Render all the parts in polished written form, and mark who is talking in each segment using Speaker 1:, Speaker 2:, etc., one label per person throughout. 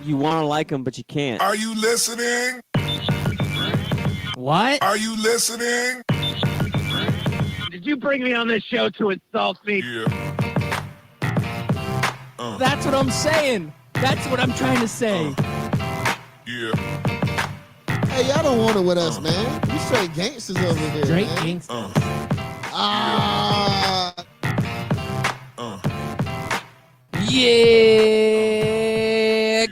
Speaker 1: You want to like him, but you can't.
Speaker 2: Are you listening?
Speaker 3: What?
Speaker 2: Are you listening?
Speaker 4: Did you bring me on this show to insult me?
Speaker 2: Yeah.
Speaker 3: That's what I'm saying. That's what I'm trying to say.
Speaker 2: Yeah.
Speaker 5: Hey, y'all don't want it with us, man. You straight gangsters over there,
Speaker 3: Straight
Speaker 5: man.
Speaker 3: gangsters.
Speaker 5: Ah,
Speaker 3: Yeah.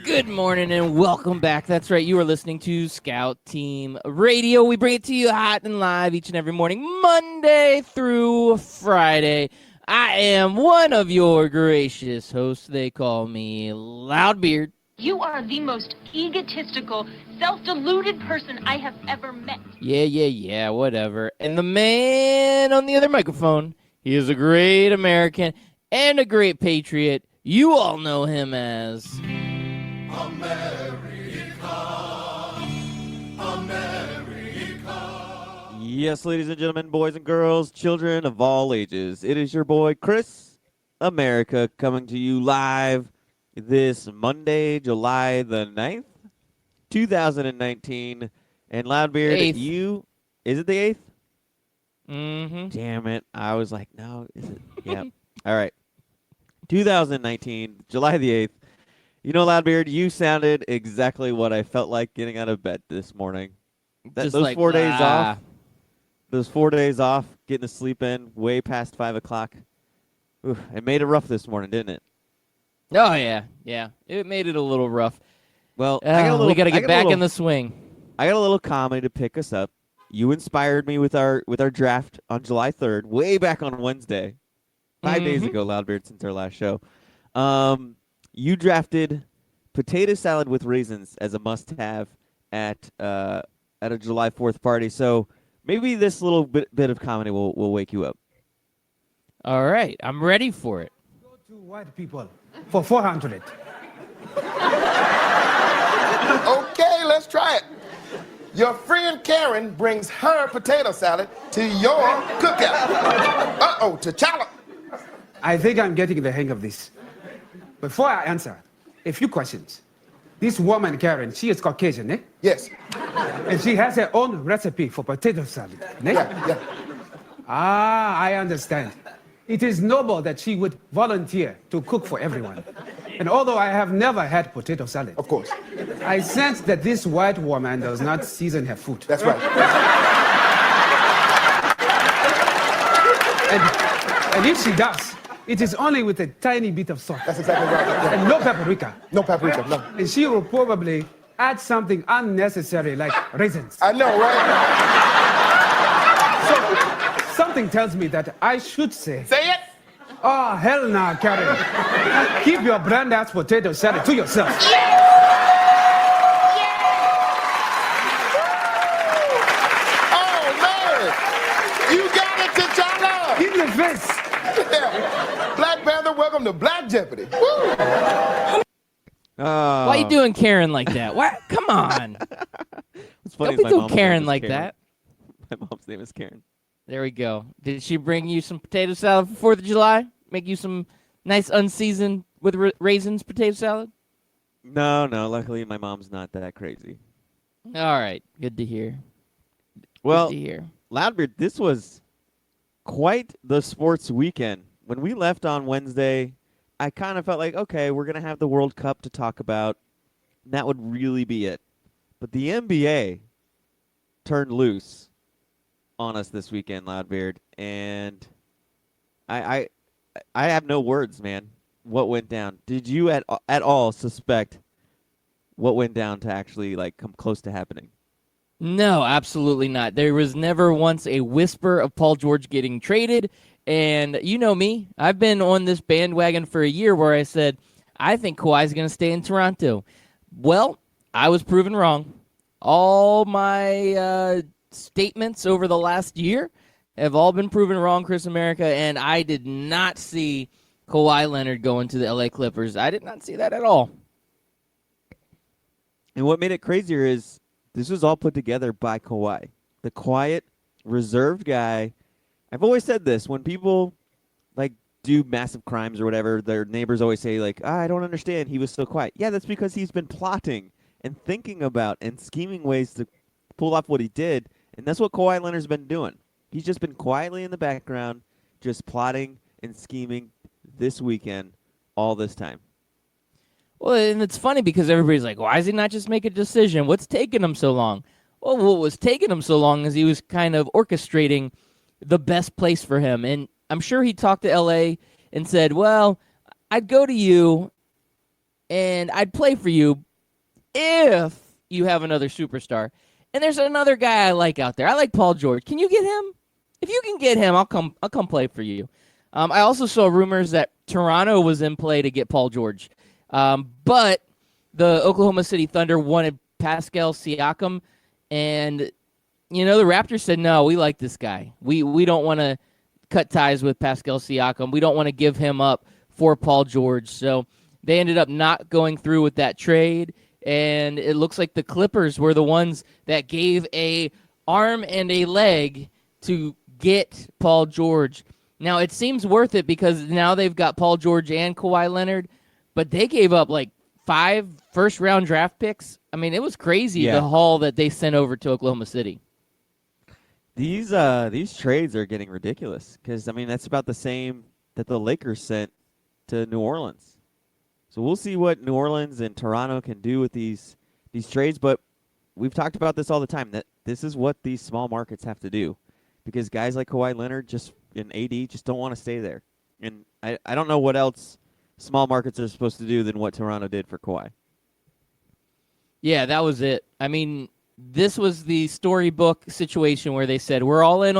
Speaker 3: Good morning and welcome back. That's right. You are listening to Scout Team Radio. We bring it to you hot and live each and every morning, Monday through Friday. I am one of your gracious hosts. They call me Loudbeard.
Speaker 6: You are the most egotistical, self-deluded person I have ever met.
Speaker 3: Yeah, whatever. And the man on the other microphone, he is a great American and a great patriot. You all know him as...
Speaker 1: Yes, ladies and gentlemen, boys and girls, children of all ages. It is your boy, Chris America, coming to you live this Monday, July the 9th, 2019. And Loudbeard,
Speaker 3: Eighth.
Speaker 1: Is it the 8th?
Speaker 3: Mm-hmm.
Speaker 1: Damn it. I was like, no, is it? Yep. All right. 2019, July the 8th. You know, Loudbeard, you sounded exactly what I felt like getting out of bed this morning.
Speaker 3: Just
Speaker 1: Those
Speaker 3: like,
Speaker 1: 4 days
Speaker 3: ah.
Speaker 1: off. Those 4 days off, getting to sleep in way past 5 o'clock. Ooh, it made it rough this morning, didn't it?
Speaker 3: Oh, yeah. It made it a little rough.
Speaker 1: Well,
Speaker 3: We got to get back in the swing.
Speaker 1: I got a little comedy to pick us up. You inspired me with our draft on July 3rd, way back on Wednesday. 5 days ago, Loudbeard, since our last show. You drafted potato salad with raisins as a must-have at a July 4th party. So maybe this little bit of comedy will wake you up.
Speaker 3: All right. I'm ready for it.
Speaker 7: Go to white people for 400.
Speaker 8: Okay, let's try it. Your friend Karen brings her potato salad to your cookout. Uh-oh, T'Challa.
Speaker 7: I think I'm getting the hang of this. Before I answer, a few questions. This woman, Karen, she is Caucasian, eh?
Speaker 8: Yes.
Speaker 7: And she has her own recipe for potato salad, eh?
Speaker 8: Yeah.
Speaker 7: Ah, I understand. It is noble that she would volunteer to cook for everyone. And although I have never had potato salad,
Speaker 8: Of course.
Speaker 7: I sense that this white woman does not season her food.
Speaker 8: That's right.
Speaker 7: And if she does, it is only with a tiny bit of salt.
Speaker 8: That's exactly right. Yeah.
Speaker 7: And no paprika.
Speaker 8: No paprika, no.
Speaker 7: And she will probably add something unnecessary like raisins.
Speaker 8: I know, right?
Speaker 7: So something tells me that I should say,
Speaker 8: Say it.
Speaker 7: oh, hell nah, Karen. Keep your brand ass potato salad to yourself.
Speaker 8: Oh, man. You got it, T'Challa.
Speaker 7: In the face.
Speaker 8: Yeah. Black Panther, welcome to Black Jeopardy. Woo.
Speaker 3: Why you doing Karen like that? What? Come on.
Speaker 1: What's funny
Speaker 3: Don't be
Speaker 1: is my
Speaker 3: doing
Speaker 1: mom's
Speaker 3: Karen
Speaker 1: name is
Speaker 3: like
Speaker 1: Karen.
Speaker 3: that.
Speaker 1: My mom's name is Karen.
Speaker 3: There we go. Did she bring you some potato salad for 4th of July? Make you some nice unseasoned with raisins potato salad?
Speaker 1: No. Luckily, my mom's not that crazy.
Speaker 3: All right. Good to hear.
Speaker 1: Well,
Speaker 3: Good to hear.
Speaker 1: Loudbeard, this was quite the sports weekend. When we left on Wednesday, I kind of felt like, okay, we're going to have the World Cup to talk about. And that would really be it. But the NBA turned loose on us this weekend, Loudbeard. And I have no words, man, what went down. Did you at all suspect what went down to actually come close to happening?
Speaker 3: No, absolutely not. There was never once a whisper of Paul George getting traded. And you know me, I've been on this bandwagon for a year where I said, I think Kawhi's going to stay in Toronto. Well, I was proven wrong. All my statements over the last year have all been proven wrong, Chris America, and I did not see Kawhi Leonard going to the LA Clippers. I did not see that at all.
Speaker 1: And what made it crazier is this was all put together by Kawhi, the quiet, reserved guy. I've always said this, when people do massive crimes or whatever, their neighbors always say, like, I don't understand. He was so quiet. Yeah, that's because he's been plotting and thinking about and scheming ways to pull off what he did. And that's what Kawhi Leonard's been doing. He's just been quietly in the background, just plotting and scheming this weekend all this time.
Speaker 3: Well, and it's funny because everybody's like, why does he not just make a decision? What's taking him so long? Well, what was taking him so long is he was kind of orchestrating the best place for him. And I'm sure he talked to L.A. and said, well, I'd go to you and I'd play for you if you have another superstar. And there's another guy I like out there. I like Paul George. Can you get him? If you can get him, I'll come play for you. I also saw rumors that Toronto was in play to get Paul George. But the Oklahoma City Thunder wanted Pascal Siakam, and the Raptors said, no, we like this guy. We don't want to cut ties with Pascal Siakam. We don't want to give him up for Paul George. So they ended up not going through with that trade, and it looks like the Clippers were the ones that gave a arm and a leg to get Paul George. Now, it seems worth it because now they've got Paul George and Kawhi Leonard, but they gave up like 5 first-round draft picks. I mean, it was crazy, the haul that they sent over to Oklahoma City.
Speaker 1: These trades are getting ridiculous because, I mean, that's about the same that the Lakers sent to New Orleans. So we'll see what New Orleans and Toronto can do with these trades, but we've talked about this all the time, that this is what these small markets have to do because guys like Kawhi Leonard and AD just don't want to stay there. And I don't know what else small markets are supposed to do than what Toronto did for Kawhi.
Speaker 3: Yeah, that was it. I mean, this was the storybook situation where they said, we're all in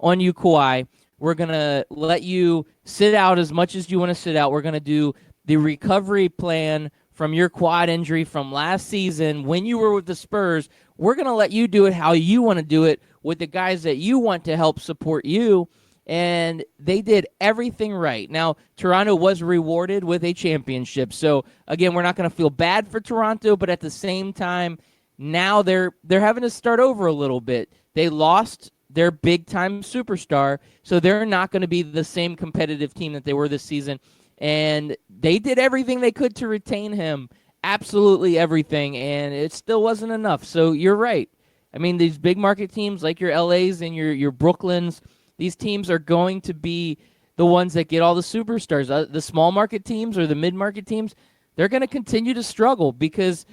Speaker 3: on you, Kawhi. We're going to let you sit out as much as you want to sit out. We're going to do the recovery plan from your quad injury from last season when you were with the Spurs. We're going to let you do it how you want to do it with the guys that you want to help support you. And they did everything right. Now, Toronto was rewarded with a championship. So, again, we're not going to feel bad for Toronto, but at the same time, now they're having to start over a little bit. They lost their big-time superstar, so they're not going to be the same competitive team that they were this season. And they did everything they could to retain him, absolutely everything, and it still wasn't enough. So you're right. I mean, these big-market teams like your LAs and your Brooklyns, these teams are going to be the ones that get all the superstars. The small market teams or the mid-market teams, they're going to continue to struggle because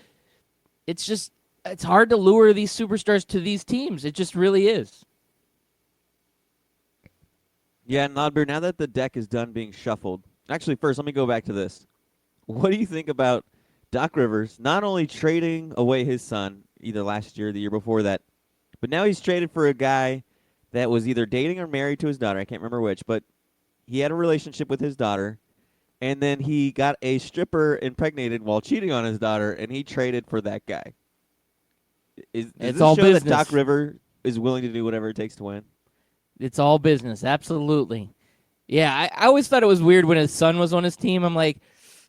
Speaker 3: it's hard to lure these superstars to these teams. It just really is.
Speaker 1: Yeah, Nodber, now that the deck is done being shuffled, actually, first, let me go back to this. What do you think about Doc Rivers not only trading away his son, either last year or the year before that, but now he's traded for a guy that was either dating or married to his daughter. I can't remember which, but he had a relationship with his daughter, and then he got a stripper impregnated while cheating on his daughter, and he traded for that guy. Does this
Speaker 3: all
Speaker 1: show
Speaker 3: business.
Speaker 1: that Doc Rivers is willing to do whatever it takes to win?
Speaker 3: It's all business, absolutely. Yeah, I always thought it was weird when his son was on his team. I'm like,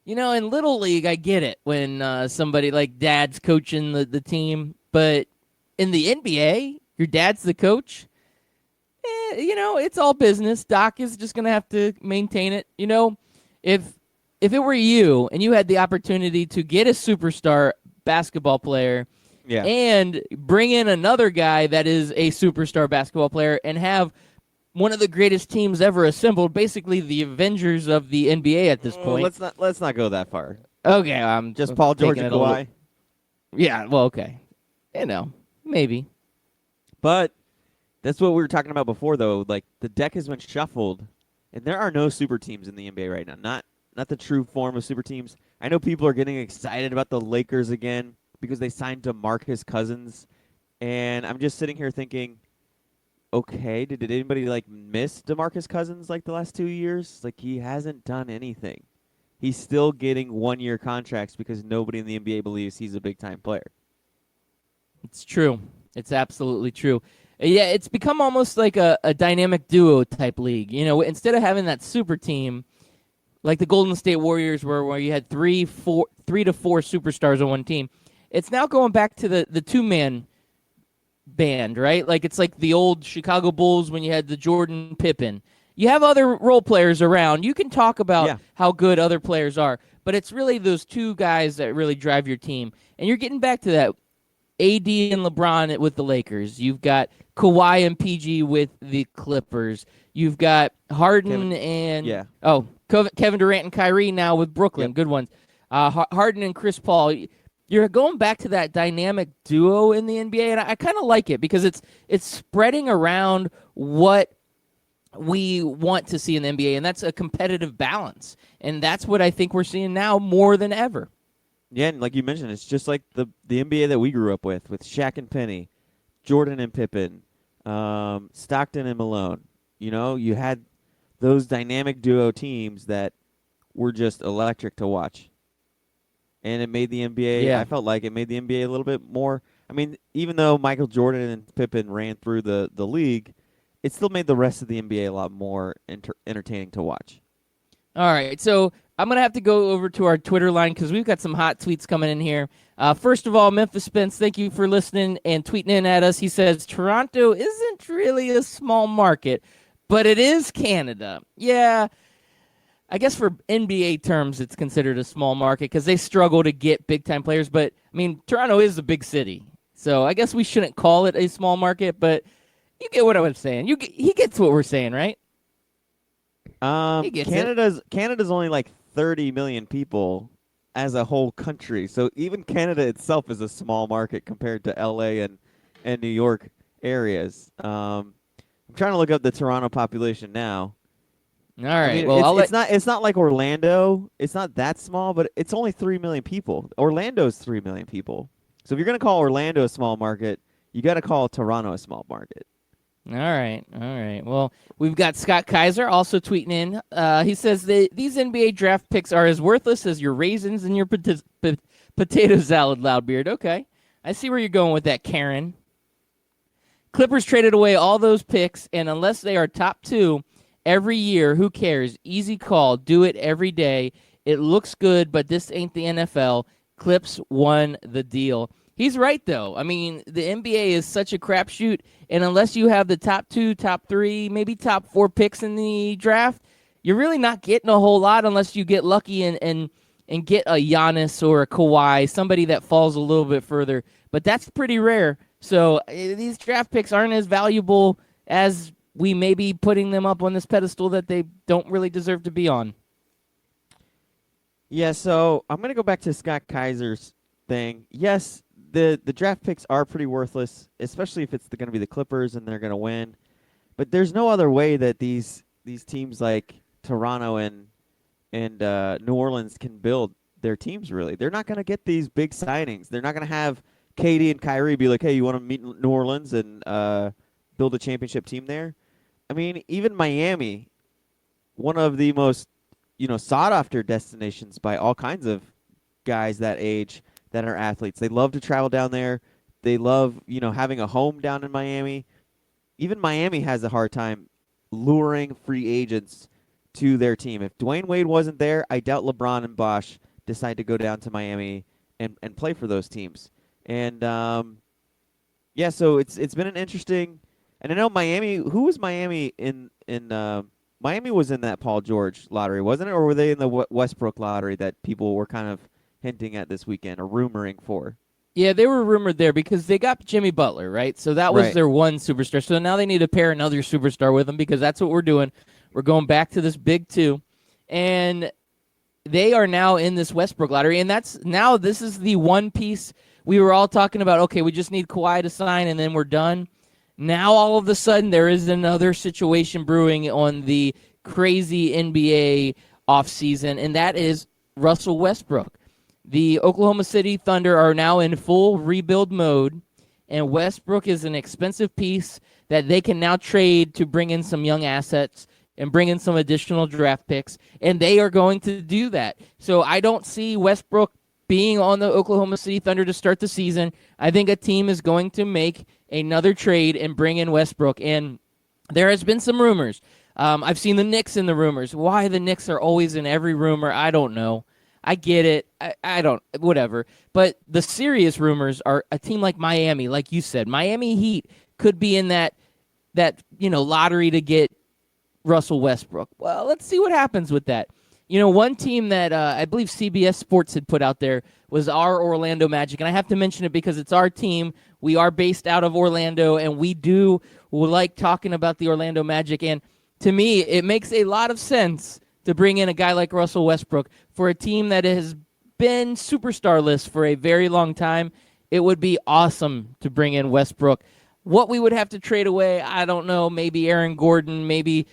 Speaker 3: in Little League, I get it when somebody like dad's coaching the team, but in the NBA, your dad's the coach. It's all business. Doc is just going to have to maintain it. If it were you and you had the opportunity to get a superstar basketball player and bring in another guy that is a superstar basketball player and have one of the greatest teams ever assembled, basically the Avengers of the NBA at this point.
Speaker 1: Let's not go that far.
Speaker 3: Okay, I'm
Speaker 1: Just Paul George and Kawhi.
Speaker 3: Yeah, well, okay. Maybe.
Speaker 1: But that's what we were talking about before, though. Like, the deck has been shuffled, and there are no super teams in the NBA right now. Not the true form of super teams. I know people are getting excited about the Lakers again because they signed DeMarcus Cousins, and I'm just sitting here thinking, okay, did anybody miss DeMarcus Cousins the last 2 years? He hasn't done anything. He's still getting 1-year contracts because nobody in the NBA believes he's a big-time player.
Speaker 3: It's true. It's absolutely true. Yeah, it's become almost like a dynamic duo type league. Instead of having that super team like the Golden State Warriors where you had 3 to 4 superstars on one team, it's now going back to the two-man band, right? It's like the old Chicago Bulls when you had the Jordan Pippen. You have other role players around. You can talk about
Speaker 1: Yeah.
Speaker 3: how good other players are, but it's really those two guys that really drive your team. And you're getting back to that. AD and LeBron with the Lakers. You've got Kawhi and PG with the Clippers. You've got Harden Kevin Durant and Kyrie now with Brooklyn.
Speaker 1: Yep.
Speaker 3: Good ones. Harden and Chris Paul. You're going back to that dynamic duo in the NBA, and I kind of like it because it's spreading around what we want to see in the NBA, and that's a competitive balance. And that's what I think we're seeing now more than ever.
Speaker 1: Yeah, and like you mentioned, it's just like the NBA that we grew up with Shaq and Penny, Jordan and Pippen, Stockton and Malone. You know, you had those dynamic duo teams that were just electric to watch. And it made the NBA,
Speaker 3: Yeah.
Speaker 1: I felt like it made the NBA a little bit more. I mean, even though Michael Jordan and Pippen ran through the league, it still made the rest of the NBA a lot more entertaining to watch.
Speaker 3: All right, so I'm going to have to go over to our Twitter line because we've got some hot tweets coming in here. First of all, Memphis Spence, thank you for listening and tweeting in at us. He says, Toronto isn't really a small market, but it is Canada. Yeah, I guess for NBA terms, it's considered a small market because they struggle to get big-time players. But, I mean, Toronto is a big city, so I guess we shouldn't call it a small market, but you get what I was saying. He gets what we're saying, right? He gets it.
Speaker 1: Canada's only like 30 million people as a whole country. So even Canada itself is a small market compared to LA and New York areas. I'm trying to look up the Toronto population now.
Speaker 3: All right.
Speaker 1: I mean,
Speaker 3: Well,
Speaker 1: it's not like Orlando. It's not that small, but it's only 3 million people. Orlando's 3 million people. So if you're going to call Orlando a small market, you got to call Toronto a small market.
Speaker 3: All right. Well, we've got Scott Kaiser also tweeting in. He says these NBA draft picks are as worthless as your raisins and your potato salad, Loudbeard. Okay. I see where you're going with that, Karen. Clippers traded away all those picks, and unless they are top 2 every year, who cares? Easy call. Do it every day. It looks good, but this ain't the NFL. Clips won the deal. He's right, though. I mean, the NBA is such a crapshoot, and unless you have the top 2, top 3, maybe top 4 picks in the draft, you're really not getting a whole lot unless you get lucky and get a Giannis or a Kawhi, somebody that falls a little bit further. But that's pretty rare. So these draft picks aren't as valuable as we may be putting them up on this pedestal that they don't really deserve to be on.
Speaker 1: Yeah, so I'm going to go back to Scott Kaiser's thing. Yes, the draft picks are pretty worthless, especially if it's going to be the Clippers and they're going to win. But there's no other way that these teams like Toronto and New Orleans can build their teams, really. They're not going to get these big signings. They're not going to have KD and Kyrie be like, hey, you want to meet in New Orleans and build a championship team there? I mean, even Miami, one of the most sought-after destinations by all kinds of guys that age that are athletes. They love to travel down there. They love, having a home down in Miami. Even Miami has a hard time luring free agents to their team. If Dwayne Wade wasn't there, I doubt LeBron and Bosh decide to go down to Miami and play for those teams. And, so it's been an interesting – and I know Miami – who was Miami in Miami was in that Paul George lottery, wasn't it? Or were they in the Westbrook lottery that people were kind of hinting at this weekend or rumoring for?
Speaker 3: Yeah, they were rumored there because they got Jimmy Butler, right? So that was
Speaker 1: Right.
Speaker 3: their one superstar. So now they need to pair another superstar with them because that's what we're doing. We're going back to this big 2. And they are now in this Westbrook lottery. And this is the one piece we were all talking about. Okay, we just need Kawhi to sign and then we're done. Now, all of a sudden, there is another situation brewing on the crazy NBA offseason, and that is Russell Westbrook. The Oklahoma City Thunder are now in full rebuild mode, and Westbrook is an expensive piece that they can now trade to bring in some young assets and bring in some additional draft picks, and they are going to do that. So I don't see Westbrook being on the Oklahoma City Thunder to start the season. I think a team is going to make another trade and bring in Westbrook. And there has been some rumors. I've seen the Knicks in the rumors. Why the Knicks are always in every rumor, I don't know. I get it. I don't, whatever. But the serious rumors are a team like Miami, like you said. Miami Heat could be in that lottery to get Russell Westbrook. Well, let's see what happens with that. You know, one team that I believe CBS Sports had put out there was our Orlando Magic, and I have to mention it because it's our team. We are based out of Orlando, and we like talking about the Orlando Magic. And to me, it makes a lot of sense to bring in a guy like Russell Westbrook for a team that has been superstarless for a very long time. It would be awesome to bring in Westbrook. What we would have to trade away, I don't know. Maybe Aaron Gordon, maybe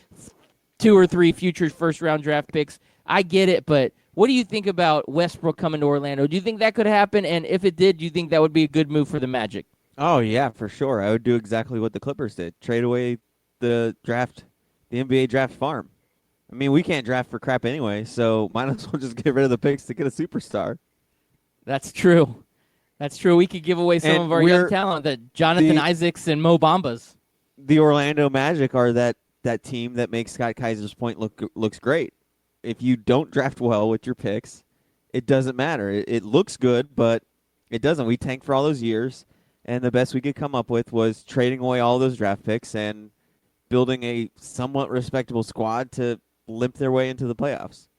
Speaker 3: 2 or 3 future first-round draft picks. I get it, but what do you think about Westbrook coming to Orlando? Do you think that could happen? And if it did, do you think that would be a good move for the Magic?
Speaker 1: Oh, yeah, for sure. I would do exactly what the Clippers did. Trade away the NBA draft farm. I mean, we can't draft for crap anyway, so might as well just get rid of the picks to get a superstar.
Speaker 3: That's true. That's true. We could give away some of our young talent, that Jonathan Isaacs and Mo Bambas.
Speaker 1: The Orlando Magic are that team that makes Scott Kaiser's point looks great. If you don't draft well with your picks, it doesn't matter. It looks good, but it doesn't. We tanked for all those years, and the best we could come up with was trading away all those draft picks and building a somewhat respectable squad to limp their way into the playoffs.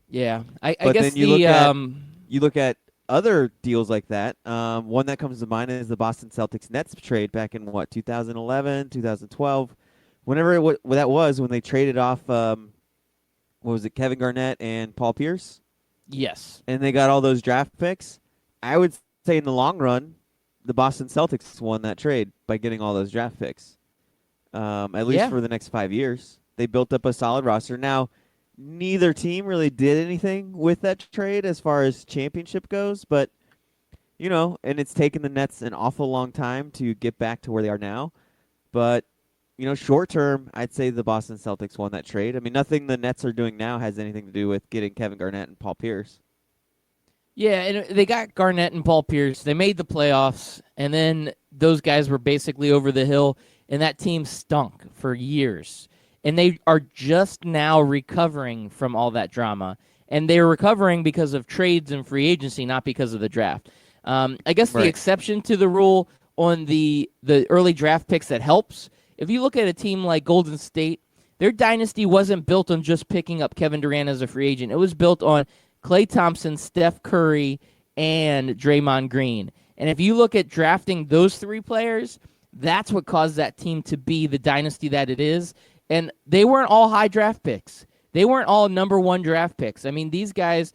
Speaker 3: Yeah, I
Speaker 1: But
Speaker 3: guess
Speaker 1: then you look at other deals like that. One that comes to mind is the Boston Celtics Nets trade back in 2011, 2012, whenever that was, when they traded off Kevin Garnett and Paul Pierce.
Speaker 3: Yes,
Speaker 1: and they got all those draft picks. I would say in the long run, the Boston Celtics won that trade by getting all those draft picks. At least for the next 5 years, they built up a solid roster. Now, neither team really did anything with that trade as far as championship goes, but and it's taken the Nets an awful long time to get back to where they are now. But short term, I'd say the Boston Celtics won that trade. I mean, nothing the Nets are doing now has anything to do with getting Kevin Garnett and Paul Pierce.
Speaker 3: Yeah, and they got Garnett and Paul Pierce. They made the playoffs, and then those guys were basically over the hill, and that team stunk for years. And they are just now recovering from all that drama. And they're recovering because of trades and free agency, not because of the draft. I guess the exception to the rule on the early draft picks that helps, if you look at a team like Golden State, their dynasty wasn't built on just picking up Kevin Durant as a free agent. It was built on Klay Thompson, Steph Curry, and Draymond Green. And if you look at drafting those 3 players, that's what caused that team to be the dynasty that it is. And they weren't all high draft picks. They weren't all number 1 draft picks. I mean, these guys,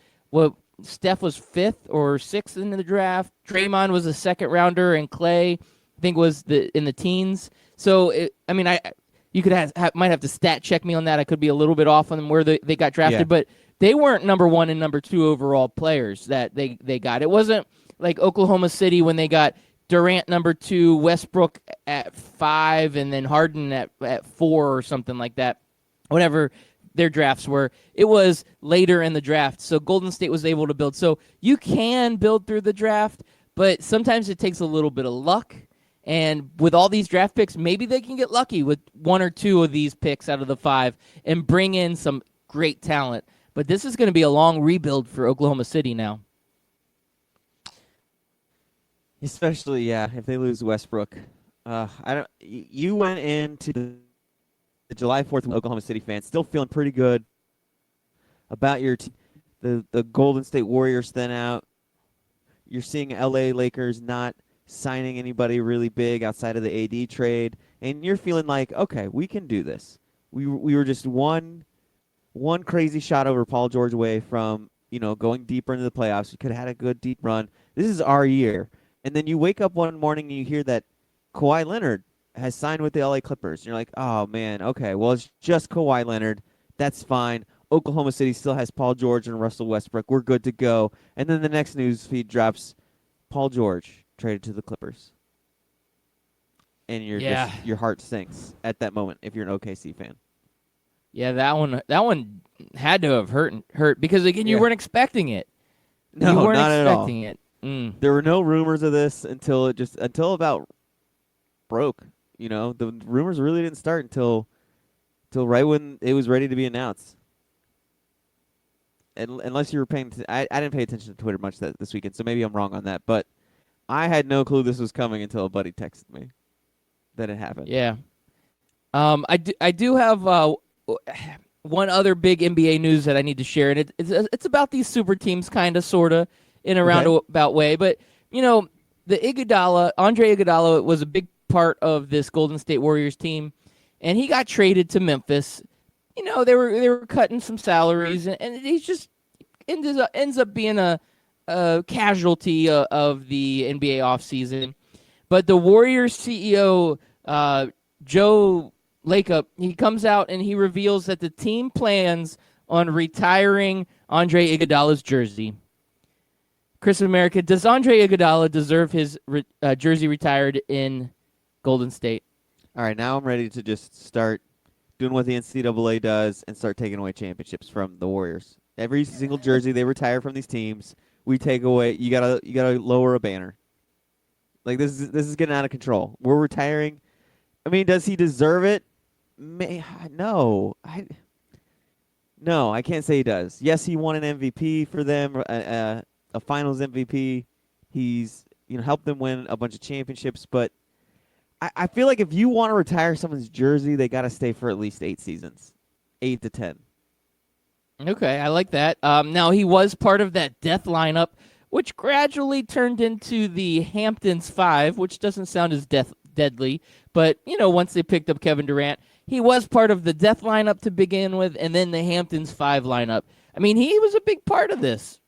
Speaker 3: Steph was 5th or 6th in the draft. Draymond was a 2nd rounder, and Klay, I think, was in the teens. So, you could might have to stat check me on that. I could be a little bit off on them where they got drafted, but they weren't number 1 and number 2 overall players that they got. It wasn't like Oklahoma City when they got Durant number 2, Westbrook at 5, and then Harden at 4 or something like that. Whatever their drafts were, it was later in the draft. So Golden State was able to build. So you can build through the draft, but sometimes it takes a little bit of luck. And with all these draft picks, maybe they can get lucky with 1 or 2 of these picks out of the 5 and bring in some great talent. But this is going to be a long rebuild for Oklahoma City now.
Speaker 1: Especially, if they lose Westbrook. You went into the July 4th with Oklahoma City fans still feeling pretty good about your team. The Golden State Warriors thin out. You're seeing LA Lakers not signing anybody really big outside of the AD trade, and you're feeling like, okay, we can do this. We were just one crazy shot over Paul George away from going deeper into the playoffs. We could have had a good deep run. This is our year. And then you wake up one morning and you hear that Kawhi Leonard has signed with the LA Clippers. And you're like, oh man, okay, well it's just Kawhi Leonard. That's fine. Oklahoma City still has Paul George and Russell Westbrook. We're good to go. And then the next news feed drops Paul George traded to the Clippers. And your heart sinks at that moment if you're an OKC fan.
Speaker 3: Yeah, that one had to have hurt because again you weren't expecting it.
Speaker 1: No,
Speaker 3: you weren't
Speaker 1: not
Speaker 3: expecting
Speaker 1: at all.
Speaker 3: it. Mm.
Speaker 1: There were no rumors of this until about broke. The rumors really didn't start until right when it was ready to be announced. And unless you were paying, I didn't pay attention to Twitter much this weekend, so maybe I'm wrong on that. But I had no clue this was coming until a buddy texted me that it happened.
Speaker 3: Yeah. I do have one other big NBA news that I need to share, and it's about these super teams, kind of, sort of, in a roundabout way. But the Andre Iguodala was a big part of this Golden State Warriors team, and he got traded to Memphis. They were cutting some salaries, and he just ends up being a casualty of the NBA offseason. But the Warriors CEO, Joe Lacob, he comes out and he reveals that the team plans on retiring Andre Iguodala's jersey. Chris of America, does Andre Iguodala deserve his jersey retired in Golden State?
Speaker 1: All right, now I'm ready to just start doing what the NCAA does and start taking away championships from the Warriors. Every single jersey they retire from these teams, we take away. You gotta lower a banner. Like this is getting out of control. We're retiring. I mean, does he deserve it? No, I can't say he does. Yes, he won an MVP for them, a Finals MVP. He's helped them win a bunch of championships, but I feel like if you want to retire someone's jersey, they got to stay for at least 8 seasons, 8 to 10.
Speaker 3: Okay, I like that. Now, he was part of that death lineup, which gradually turned into the Hamptons 5, which doesn't sound as deadly. But, once they picked up Kevin Durant, he was part of the death lineup to begin with, and then the Hamptons 5 lineup. I mean, he was a big part of this.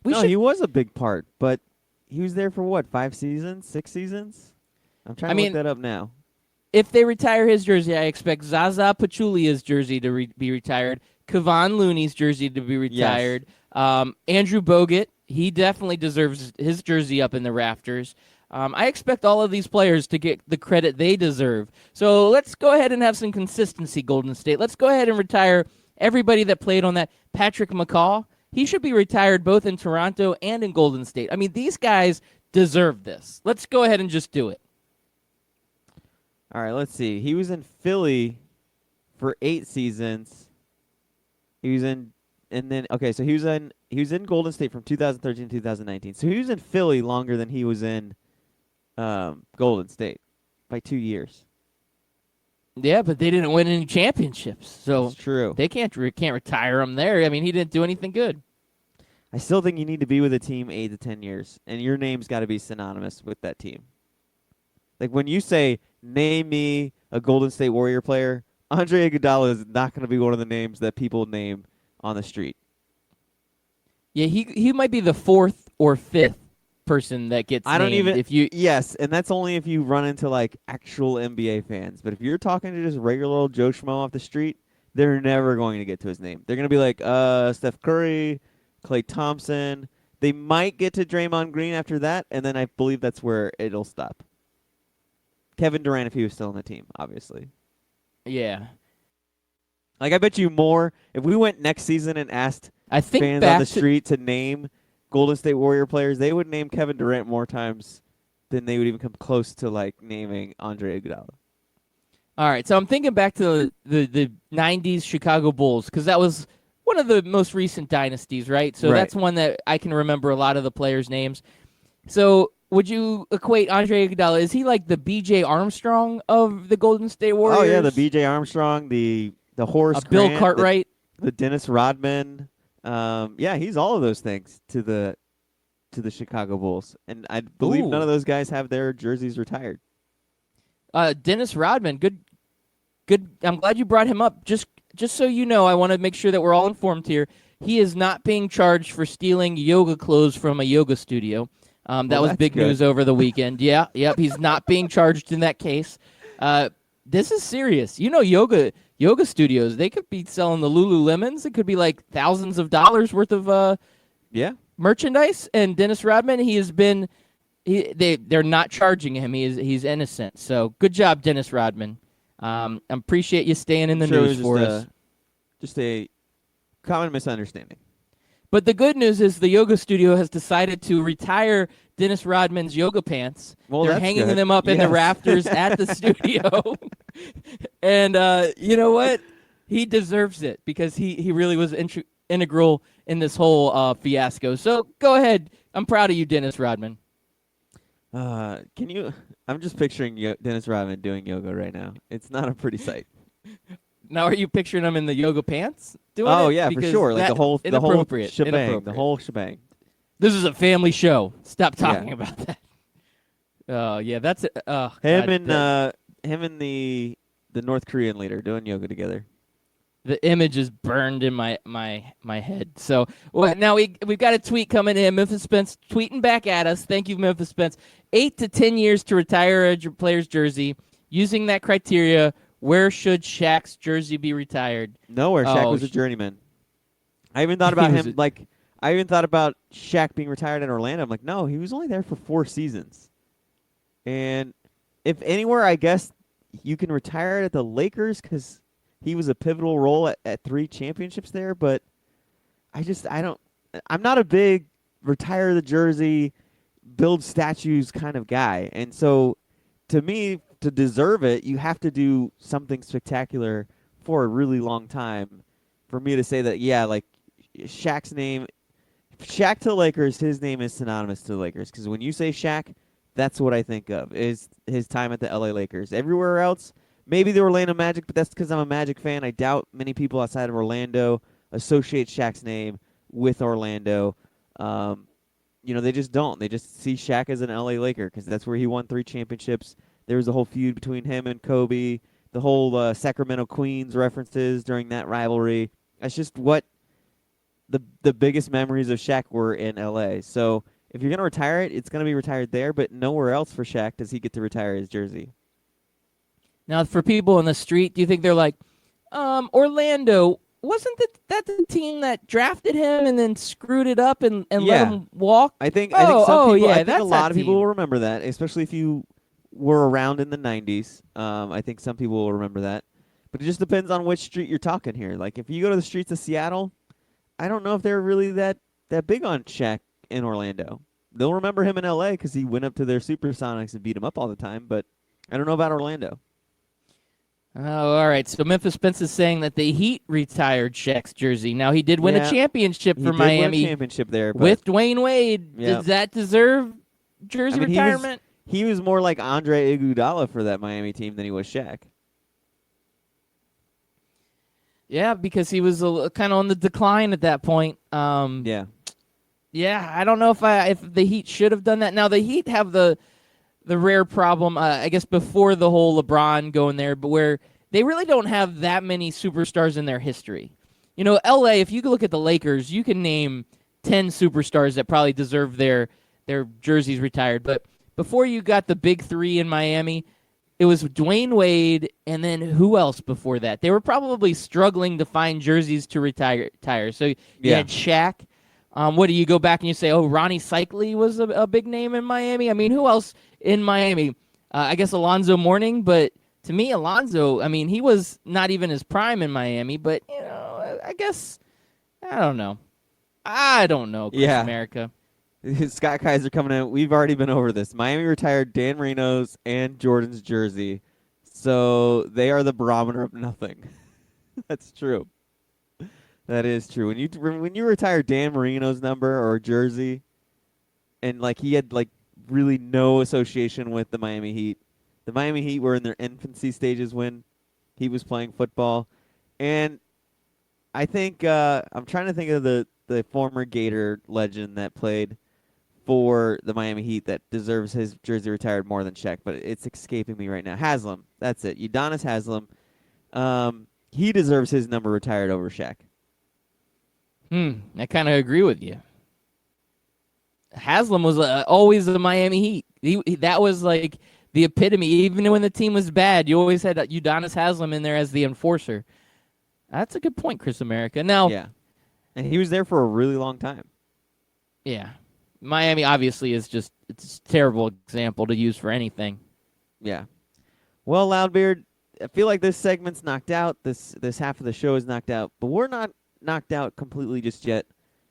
Speaker 1: He was a big part, but he was there for what, 5 seasons, 6 seasons? I'm trying to look that up now.
Speaker 3: If they retire his jersey, I expect Zaza Pachulia's jersey to be retired, Kevon Looney's jersey to be retired, Andrew Bogut, he definitely deserves his jersey up in the rafters. I expect all of these players to get the credit they deserve. So let's go ahead and have some consistency, Golden State. Let's go ahead and retire everybody that played on that. Patrick McCaw, he should be retired both in Toronto and in Golden State. I mean, these guys deserve this. Let's go ahead and just do it.
Speaker 1: All right, let's see. He was in Philly for 8 seasons. He was in Golden State from 2013 to 2019. So he was in Philly longer than he was in Golden State by 2 years.
Speaker 3: Yeah, but they didn't win any championships, so
Speaker 1: that's true.
Speaker 3: They can't retire him there. I mean, he didn't do anything good.
Speaker 1: I still think you need to be with a team 8 to 10 years, and your name's got to be synonymous with that team. Like when you say, name me a Golden State Warrior player, Andre Iguodala is not going to be one of the names that people name on the street.
Speaker 3: Yeah, he might be the 4th or 5th person that gets named.
Speaker 1: Yes, and that's only if you run into like actual NBA fans. But if you're talking to just regular old Joe Schmo off the street, they're never going to get to his name. They're going to be like Steph Curry, Klay Thompson. They might get to Draymond Green after that, and then I believe that's where it'll stop. Kevin Durant if he was still on the team, obviously.
Speaker 3: Yeah.
Speaker 1: Like I bet you more if we went next season and asked fans on the street to name Golden State Warrior players, they would name Kevin Durant more times than they would even come close to like naming Andre Iguodala.
Speaker 3: All right, so I'm thinking back to the 90s Chicago Bulls because that was one of the most recent dynasties, right? So that's one that I can remember a lot of the players' names. So would you equate Andre Iguodala? Is he like the B.J. Armstrong of the Golden State Warriors?
Speaker 1: Oh yeah, the B.J. Armstrong, the Horace
Speaker 3: Bill
Speaker 1: Grant,
Speaker 3: Cartwright,
Speaker 1: the Dennis Rodman. Yeah, he's all of those things to the Chicago Bulls, and I believe none of those guys have their jerseys retired.
Speaker 3: Dennis Rodman, good. I'm glad you brought him up. Just so you know, I want to make sure that we're all informed here. He is not being charged for stealing yoga clothes from a yoga studio. That was big news over the weekend. Yep, he's not being charged in that case. This is serious. Yoga studios, they could be selling the Lululemons. It could be like thousands of dollars worth of merchandise. And Dennis Rodman, they're not charging him. He's innocent. So good job, Dennis Rodman. I appreciate you staying in the news for us.
Speaker 1: Just a common misunderstanding.
Speaker 3: But the good news is the yoga studio has decided to retire Dennis Rodman's yoga pants.
Speaker 1: Well,
Speaker 3: they're hanging them up in the rafters at the studio. And you know what? He deserves it because he really was integral in this whole fiasco. So go ahead. I'm proud of you, Dennis Rodman.
Speaker 1: I'm just picturing Dennis Rodman doing yoga right now. It's not a pretty sight.
Speaker 3: Now, are you picturing him in the yoga pants doing
Speaker 1: Oh
Speaker 3: it?
Speaker 1: yeah, for
Speaker 3: Because
Speaker 1: sure. Like
Speaker 3: that-
Speaker 1: the whole
Speaker 3: inappropriate,
Speaker 1: shebang. The
Speaker 3: inappropriate.
Speaker 1: whole shebang.
Speaker 3: This is a family show. Stop
Speaker 1: Yeah.
Speaker 3: talking about that. Oh yeah, that's it. Oh,
Speaker 1: Him
Speaker 3: God,
Speaker 1: and him and the North Korean leader doing yoga together.
Speaker 3: the image is burned in my head. So now we've got a tweet coming in. Memphis Spence tweeting back at us. Thank you, Memphis Spence. 8 to 10 years to retire a player's jersey. Using that criteria, where should Shaq's jersey be retired?
Speaker 1: Nowhere. Shaq
Speaker 3: Oh,
Speaker 1: was a journeyman. I even thought about
Speaker 3: He was
Speaker 1: him. Like I even thought about Shaq being retired in Orlando. I'm like, no, he was only there for 4 seasons. And if anywhere, I guess you can retire it at the Lakers because he was a pivotal role at 3 championships there. But I'm not a big retire the jersey, build statues kind of guy. And so to me, to deserve it, you have to do something spectacular for a really long time for me to say that, yeah, like Shaq's name, Shaq to the Lakers, his name is synonymous to the Lakers. Because when you say Shaq, that's what I think of, is his time at the LA Lakers. Everywhere else, maybe the Orlando Magic, but that's because I'm a Magic fan. I doubt many people outside of Orlando associate Shaq's name with Orlando. They just don't. They just see Shaq as an LA Laker because that's where he won 3 championships. There was a whole feud between him and Kobe, the whole Sacramento Queens references during that rivalry. That's just what the biggest memories of Shaq were in LA. So if you're going to retire it, it's going to be retired there, but nowhere else for Shaq does he get to retire his jersey.
Speaker 3: Now, for people in the street, do you think they're like, Orlando, wasn't that the team that drafted him and then screwed it up and let
Speaker 1: Yeah.
Speaker 3: him walk?
Speaker 1: I think
Speaker 3: Oh,
Speaker 1: some
Speaker 3: oh,
Speaker 1: people,
Speaker 3: yeah,
Speaker 1: I think
Speaker 3: that's
Speaker 1: a lot
Speaker 3: that
Speaker 1: of people
Speaker 3: team.
Speaker 1: will remember that, especially if you were around in the 90s. I think some people will remember that. But it just depends on which street you're talking here. Like if you go to the streets of Seattle, I don't know if they're really that big on Shaq in Orlando. They'll remember him in LA because he went up to their Supersonics and beat him up all the time, but I don't know about Orlando.
Speaker 3: Oh, all right. So Memphis Spence is saying that the Heat retired Shaq's jersey. Now, he did win
Speaker 1: Yeah,
Speaker 3: a championship
Speaker 1: He
Speaker 3: for
Speaker 1: did win a
Speaker 3: Miami
Speaker 1: championship there, but
Speaker 3: with Dwayne Wade.
Speaker 1: Yeah.
Speaker 3: Does that deserve jersey
Speaker 1: I mean,
Speaker 3: retirement?
Speaker 1: he was more like Andre Iguodala for that Miami team than he was Shaq.
Speaker 3: Yeah, because he was kind of on the decline at that point.
Speaker 1: Yeah.
Speaker 3: Yeah, I don't know if the Heat should have done that. Now the Heat have the rare problem, I guess, before the whole LeBron going there, but where they really don't have that many superstars in their history. You know, LA, if you look at the Lakers, you can name 10 superstars that probably deserve their jerseys retired. But before you got the big 3 in Miami, it was Dwayne Wade, and then who else before that? They were probably struggling to find jerseys to retire. So you
Speaker 1: Yeah.
Speaker 3: had Shaq. What do you go back and you say, oh, Ronnie Cycli was a big name in Miami? I mean, who else in Miami? I guess Alonzo Mourning, but to me, Alonzo, I mean, he was not even his prime in Miami, but, you know, I guess, I don't know. Chris
Speaker 1: Yeah.
Speaker 3: America.
Speaker 1: Scott Kaiser coming in. We've already been over this. Miami retired Dan Marino's and Jordan's jersey, so they are the barometer of nothing. That's true. That is true. When you retire Dan Marino's number or jersey, and like he had like really no association with the Miami Heat. The Miami Heat were in their infancy stages when he was playing football, and I think I'm trying to think of the former Gator legend that played for the Miami Heat that deserves his jersey retired more than Shaq, but it's escaping me right now. Haslam, that's it. Udonis Haslam. He deserves his number retired over Shaq.
Speaker 3: I kind of agree with you. Haslam was always the Miami Heat. That was like the epitome. Even when the team was bad, you always had Udonis Haslam in there as the enforcer. That's a good point, Chris America. Now,
Speaker 1: Yeah. And he was there for a really long time.
Speaker 3: yeah, Miami obviously is it's a terrible example to use for anything.
Speaker 1: Yeah. Well, Loudbeard, I feel like this segment's knocked out. This half of the show is knocked out, but we're not knocked out completely just yet.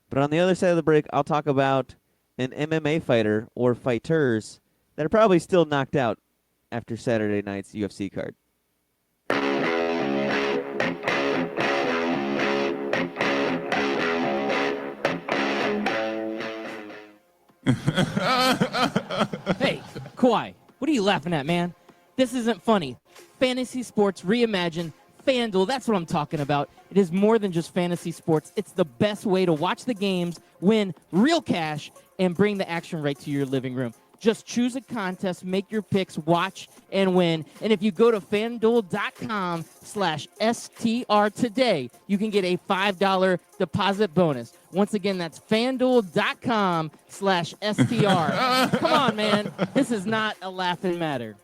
Speaker 1: But on the other side of the break, I'll talk about an MMA fighter or fighters that are probably still knocked out after Saturday night's UFC card.
Speaker 3: Hey, Kawhi, what are you laughing at, man? This isn't funny. Fantasy Sports Reimagined FanDuel, that's what I'm talking about. It is more than just fantasy sports. It's the best way to watch the games, win real cash, and bring the action right to your living room. Just choose a contest, make your picks, watch, and win. And if you go to FanDuel.com/STR today, you can get a $5 deposit bonus. Once again, that's FanDuel.com/STR. Come on, man. This is not a laughing matter.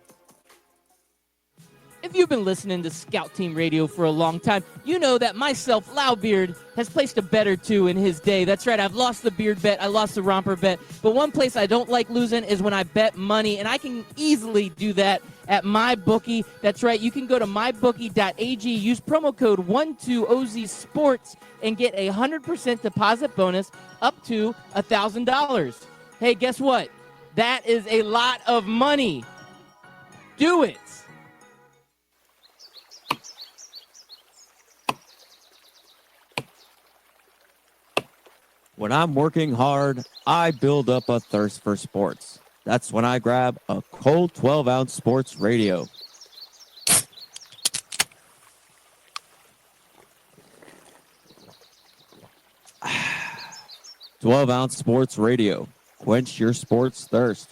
Speaker 3: If you've been listening to Scout Team Radio for a long time, you know that myself, Loudbeard, has placed a bet or two in his day. That's right, I've lost the beard bet, I lost the romper bet, but one place I don't like losing is when I bet money, and I can easily do that at MyBookie. That's right, you can go to mybookie.ag, use promo code 12OZSports, and get a 100% deposit bonus up to $1,000. Hey, guess what? That is a lot of money. Do it.
Speaker 1: When I'm working hard, I build up a thirst for sports. That's when I grab a cold 12-ounce sports radio. "12-ounce sports radio. Quench your sports thirst."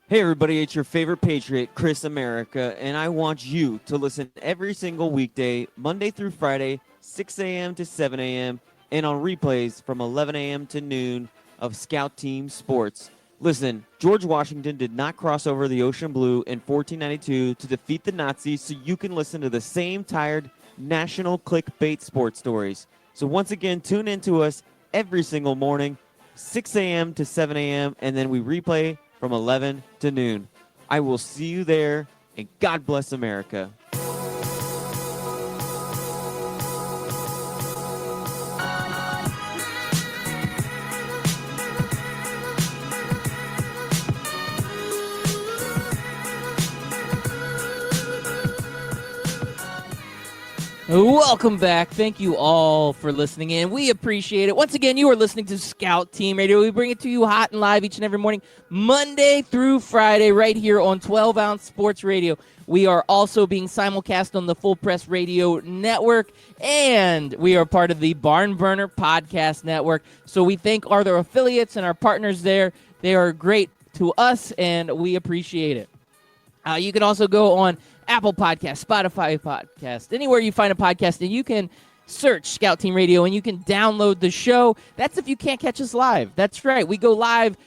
Speaker 1: Hey everybody, it's your favorite Patriot, Chris America, and I want you to listen every single weekday, Monday through Friday, 6 a.m. to 7 a.m., and on replays from 11 a.m. to noon of Scout Team Sports. Listen, George Washington did not cross over the ocean blue in 1492 to defeat the Nazis, so you can listen to the same tired national clickbait sports stories. So once again, tune in to us every single morning, 6 a.m. to 7 a.m., and then we replay from 11 to noon. I will see you there, and God bless America.
Speaker 3: Welcome back. Thank you all for listening in. We appreciate it. Once again, you are listening to Scout Team Radio. We bring it to you hot and live each and every morning, Monday through Friday, right here on 12-ounce Sports Radio. We are also being simulcast on the Full Press Radio Network, and we are part of the Barn Burner Podcast Network. So we thank our other affiliates and our partners there. They are great to us, and we appreciate it. You can also go on Apple Podcast, Spotify Podcast, anywhere you find a podcast, and you can search Scout Team Radio, and you can download the show. That's if you can't catch us live. That's right. We go live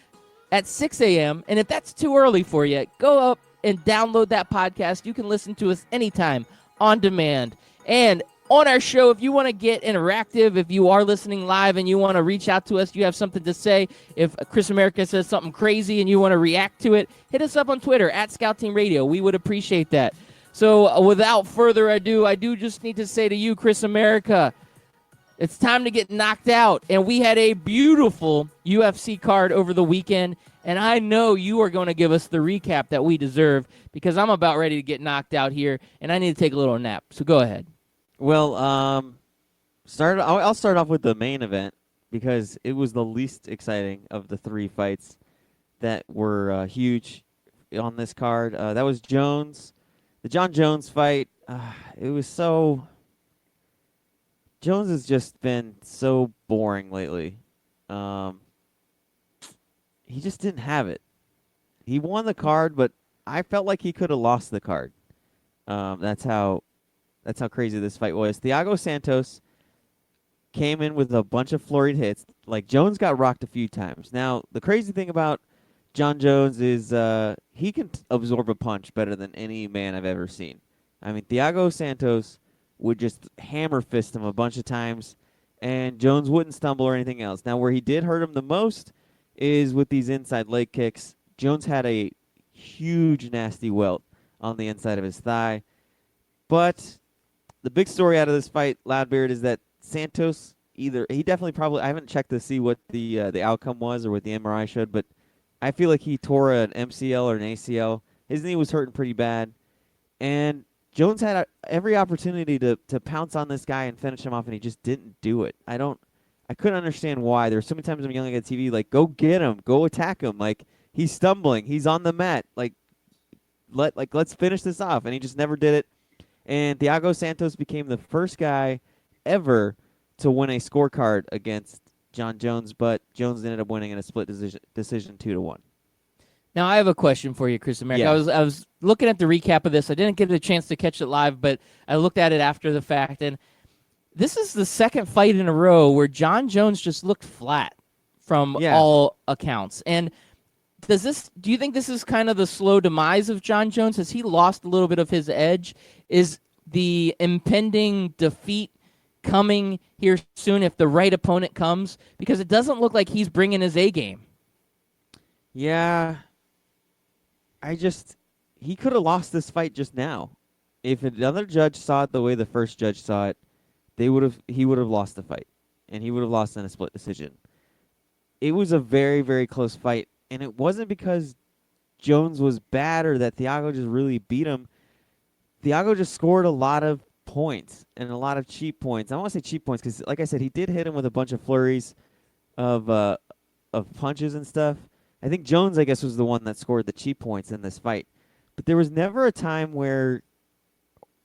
Speaker 3: at 6 a.m., and if that's too early for you, go up and download that podcast. You can listen to us anytime on demand. And on our show, if you want to get interactive, if you are listening live and you want to reach out to us, you have something to say, if Chris America says something crazy and you want to react to it, hit us up on Twitter, at Scout Team Radio. We would appreciate that. So without further ado, I do just need to say to you, Chris America, it's time to get knocked out. And we had a beautiful UFC card over the weekend, and I know you are going to give us the recap that we deserve, because I'm about ready to get knocked out here, and I need to take a little nap. So go ahead.
Speaker 1: Well, I'll start off with the main event, because it was the least exciting of the three fights that were huge on this card. That was the John Jones fight. It was so... Jones has just been so boring lately. He just didn't have it. He won the card, but I felt like he could have lost the card. That's how crazy this fight was. Thiago Santos came in with a bunch of flurried hits. Like, Jones got rocked a few times. Now, the crazy thing about John Jones is he can absorb a punch better than any man I've ever seen. I mean, Thiago Santos would just hammer fist him a bunch of times, and Jones wouldn't stumble or anything else. Now, where he did hurt him the most is with these inside leg kicks. Jones had a huge, nasty welt on the inside of his thigh. But the big story out of this fight, Loudbeard, is that Santos I haven't checked to see what the outcome was or what the MRI showed, but I feel like he tore an MCL or an ACL. His knee was hurting pretty bad. And Jones had every opportunity to pounce on this guy and finish him off, and he just didn't do it. I don't I couldn't understand why. There were so many times I'm yelling at TV, like, go get him, go attack him. Like, he's stumbling, he's on the mat. Let's finish this off. And he just never did it. And Thiago Santos became the first guy ever to win a scorecard against John Jones, but Jones ended up winning in a split decision 2-1.
Speaker 3: Now I have a question for you, Chris America.
Speaker 1: Yeah.
Speaker 3: I was looking at the recap of this. I didn't get a chance to catch it live, but I looked at it after the fact, and this is the second fight in a row where John Jones just looked flat from all accounts. And do you think this is kind of the slow demise of John Jones? Has he lost a little bit of his edge? Is the impending defeat coming here soon if the right opponent comes? Because it doesn't look like he's bringing his A game.
Speaker 1: Yeah. He could have lost this fight just now. If another judge saw it the way the first judge saw it, he would have lost the fight, and he would have lost in a split decision. It was a very, very close fight, and it wasn't because Jones was bad or that Thiago just really beat him. Thiago just scored a lot of points and a lot of cheap points. I don't want to say cheap points because, like I said, he did hit him with a bunch of flurries of punches and stuff. I think Jones, I guess, was the one that scored the cheap points in this fight. But there was never a time where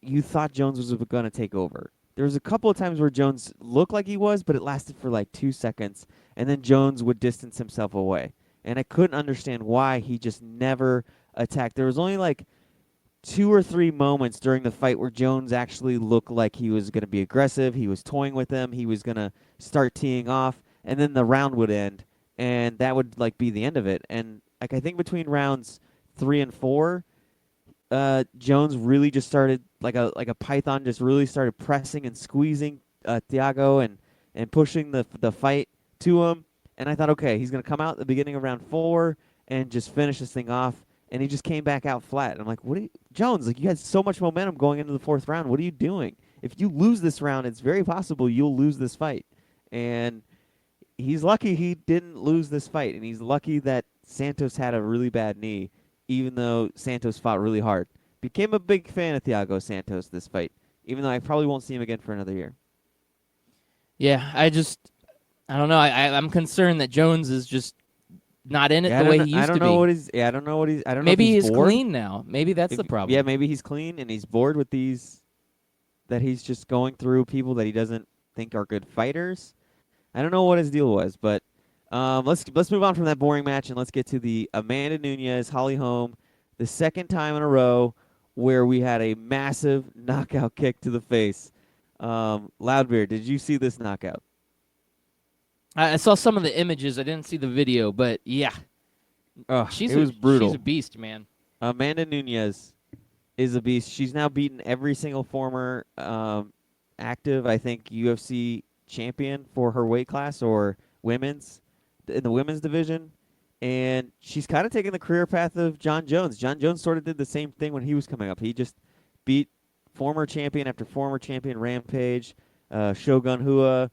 Speaker 1: you thought Jones was going to take over. There was a couple of times where Jones looked like he was, but it lasted for like 2 seconds, and then Jones would distance himself away. And I couldn't understand why he just never attacked. There was only like 2 or 3 moments during the fight where Jones actually looked like he was going to be aggressive. He was toying with him. He was going to start teeing off, and then the round would end, and that would like be the end of it. And like I think between rounds 3 and 4, Jones really just started like a python, just really started pressing and squeezing Thiago and pushing the fight to him. And I thought, okay, he's going to come out at the beginning of round 4 and just finish this thing off. And he just came back out flat. And I'm like, Jones, like you had so much momentum going into the 4th round. What are you doing? If you lose this round, it's very possible you'll lose this fight. And he's lucky he didn't lose this fight. And he's lucky that Santos had a really bad knee, even though Santos fought really hard. Became a big fan of Thiago Santos this fight, even though I probably won't see him again for another year.
Speaker 3: Yeah, I don't know. I'm concerned that Jones is just not in it the way he used to be.
Speaker 1: I don't know what he's. I don't know if
Speaker 3: Maybe
Speaker 1: he's
Speaker 3: he's
Speaker 1: bored.
Speaker 3: clean now. Maybe that's the problem.
Speaker 1: Yeah, maybe he's clean and he's bored with these. That he's just going through people that he doesn't think are good fighters. I don't know what his deal was, but let's move on from that boring match and let's get to the Amanda Nunes Holly Holm, the second time in a row where we had a massive knockout kick to the face. Loudbeard, did you see this knockout?
Speaker 3: I saw some of the images. I didn't see the video, but yeah.
Speaker 1: It was brutal.
Speaker 3: She's a beast, man.
Speaker 1: Amanda Nunes is a beast. She's now beaten every single former active, I think, UFC champion for her weight class or in the women's division. And she's kind of taken the career path of John Jones. John Jones sort of did the same thing when he was coming up. He just beat former champion after former champion Rampage, Shogun Rua.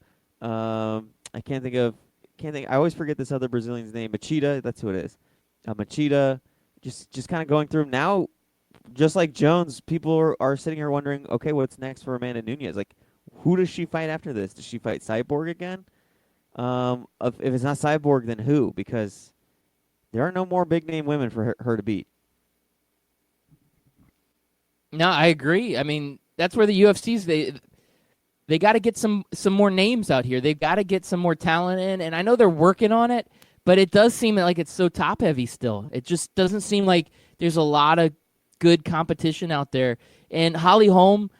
Speaker 1: I can't think. I always forget this other Brazilian's name. Machida. That's who it is. Machida. Just kind of going through now. Just like Jones, people are sitting here wondering, okay, what's next for Amanda Nunes? Like, who does she fight after this? Does she fight Cyborg again? If it's not Cyborg, then who? Because there are no more big-name women for her to beat.
Speaker 3: No, I agree. I mean, that's where the UFC's they got to get some more names out here. They've got to get some more talent in, and I know they're working on it, but it does seem like it's so top-heavy still. It just doesn't seem like there's a lot of good competition out there. And Holly Holm,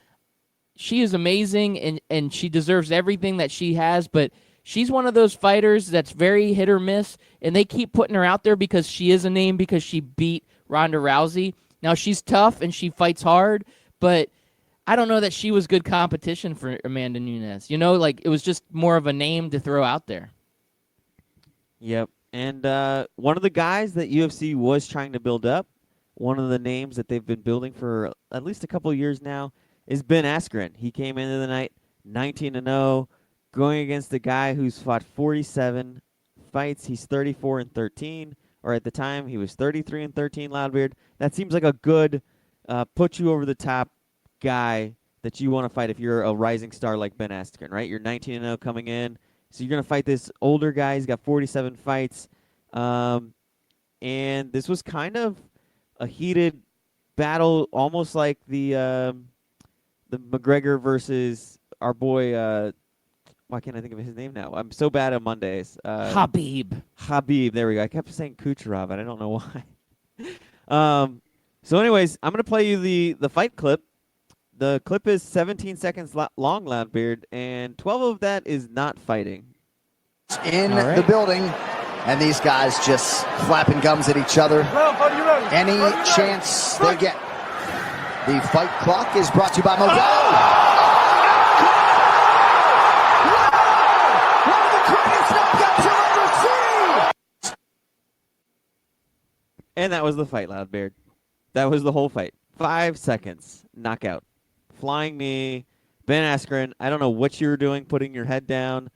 Speaker 3: she is amazing, and she deserves everything that she has, but she's one of those fighters that's very hit or miss, and they keep putting her out there because she is a name because she beat Ronda Rousey. Now, she's tough and she fights hard, but I don't know that she was good competition for Amanda Nunes. You know, like it was just more of a name to throw out there.
Speaker 1: Yep. And one of the guys that UFC was trying to build up, one of the names that they've been building for at least a couple of years now, is Ben Askren. He came into the night 19-0, going against a guy who's fought 47 fights. He's 34-13, or at the time he was 33-13. Loudbeard. That seems like a good put you over the top guy that you want to fight if you're a rising star like Ben Askren, right? You're 19-0 coming in. So you're gonna fight this older guy. He's got 47 fights, and this was kind of a heated battle, almost like the McGregor versus our boy. Why can't I think of his name now? I'm so bad on Mondays.
Speaker 3: Habib.
Speaker 1: Habib. There we go. I kept saying Kucherov, and I don't know why. So, anyways, I'm gonna play you the fight clip. The clip is 17 seconds long, Loudbeard, and 12 of that is not fighting.
Speaker 9: In the building, and these guys just flapping gums at each other. Any chance they get. The fight clock is brought to you by Modelo. One of the greatest knockouts you'll ever see.
Speaker 1: And that was the fight, Loudbeard. That was the whole fight. 5 seconds, knockout. Flying knee. Ben Askren, I don't know what you were doing putting your head down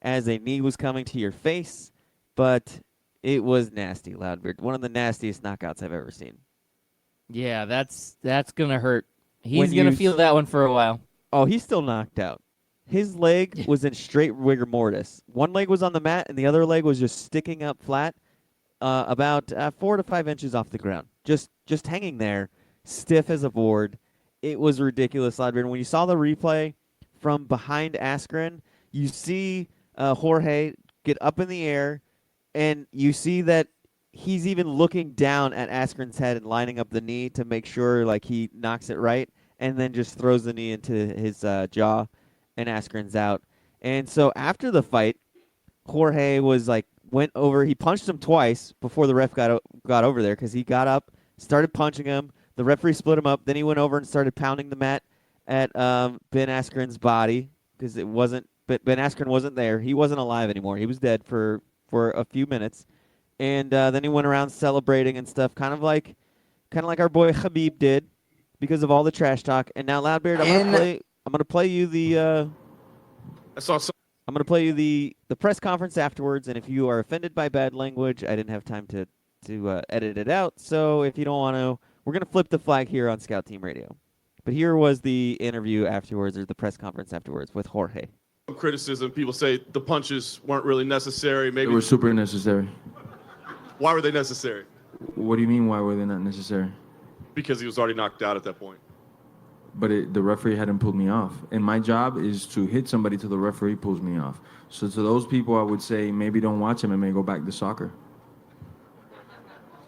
Speaker 1: as a knee was coming to your face, but it was nasty, Loudbeard. One of the nastiest knockouts I've ever seen.
Speaker 3: Yeah, that's gonna hurt. He's gonna feel that one for a while.
Speaker 1: Oh, he's still knocked out. His leg was in straight rigor mortis. One leg was on the mat, and the other leg was just sticking up flat, about 4 to 5 inches off the ground, just hanging there, stiff as a board. It was ridiculous, Loudbeard. When you saw the replay from behind Askren, you see Jorge get up in the air, and you see that he's even looking down at Askren's head and lining up the knee to make sure like he knocks it right, and then just throws the knee into his jaw, and Askren's out. And so after the fight, Jorge was like went over. He punched him twice before the ref got over there because he got up, started punching him. The referee split him up. Then he went over and started pounding the mat at Ben Askren's body because it wasn't. But Ben Askren wasn't there. He wasn't alive anymore. He was dead for a few minutes. And then he went around celebrating and stuff, kind of like our boy Habib did, because of all the trash talk. And now, Loudbeard, I'm gonna play you the. I'm gonna play you the press conference afterwards. And if you are offended by bad language, I didn't have time to edit it out. So if you don't want to, we're gonna flip the flag here on Scout Team Radio. But here was the interview afterwards, or the press conference afterwards, with Jorge.
Speaker 10: Criticism. People say the punches weren't really necessary. Maybe
Speaker 11: they were super necessary.
Speaker 10: Why were they necessary?
Speaker 11: What do you mean, why were they not necessary?
Speaker 10: Because he was already knocked out at that point.
Speaker 11: But the referee hadn't pulled me off. And my job is to hit somebody till the referee pulls me off. So to those people, I would say maybe don't watch him and may go back to soccer.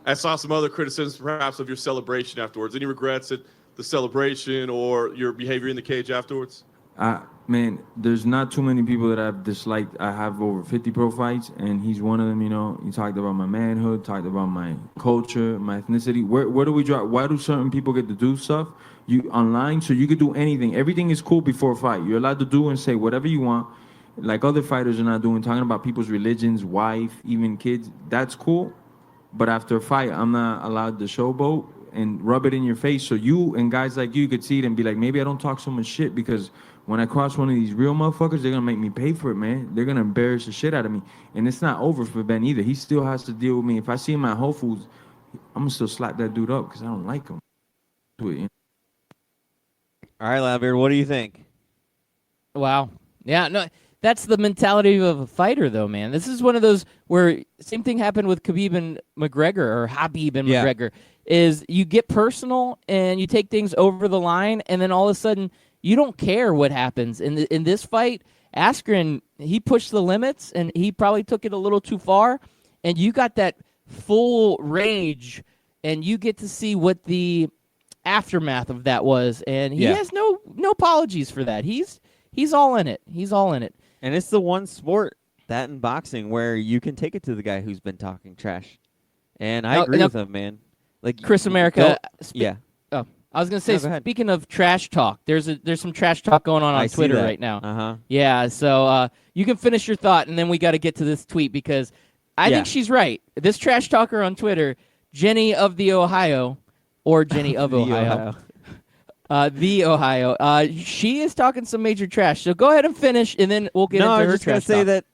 Speaker 10: I saw some other criticisms, perhaps, of your celebration afterwards. Any regrets at the celebration or your behavior in the cage afterwards?
Speaker 11: Man, there's not too many people that I've disliked. I have over 50 pro fights, and he's one of them, you know. He talked about my manhood, talked about my culture, my ethnicity. Where do we draw? Why do certain people get to do stuff online? So you could do anything. Everything is cool before a fight. You're allowed to do and say whatever you want, like other fighters are not doing, talking about people's religions, wife, even kids. That's cool. But after a fight, I'm not allowed to showboat and rub it in your face. So you and guys like you could see it and be like, maybe I don't talk so much shit because when I cross one of these real motherfuckers, they're going to make me pay for it, man. They're going to embarrass the shit out of me. And it's not over for Ben either. He still has to deal with me. If I see him at Whole Foods, I'm going to still slap that dude up because I don't like him.
Speaker 1: All right, Loudbeard, what do you think?
Speaker 3: Wow. Yeah, no, that's the mentality of a fighter, though, man. This is one of those where same thing happened with Khabib and McGregor, or Habib and McGregor, is you get personal and you take things over the line, and then all of a sudden you don't care what happens. In this fight, Askren, he pushed the limits, and he probably took it a little too far, and you got that full rage, and you get to see what the aftermath of that was, and he has no apologies for that. He's all in it. He's all in it.
Speaker 1: And it's the one sport, that in boxing, where you can take it to the guy who's been talking trash. And I agree with him, man. Like
Speaker 3: Chris America.
Speaker 1: Oh,
Speaker 3: I was gonna say, speaking of trash talk, there's some trash talk going on Twitter right now. Yeah, so you can finish your thought, and then we got to get to this tweet because I think she's right. This trash talker on Twitter, Jenny of the Ohio, or Jenny of Ohio. The Ohio. She is talking some major trash. So go ahead and finish, and then we'll get into her trash talk. No, I was just going to say that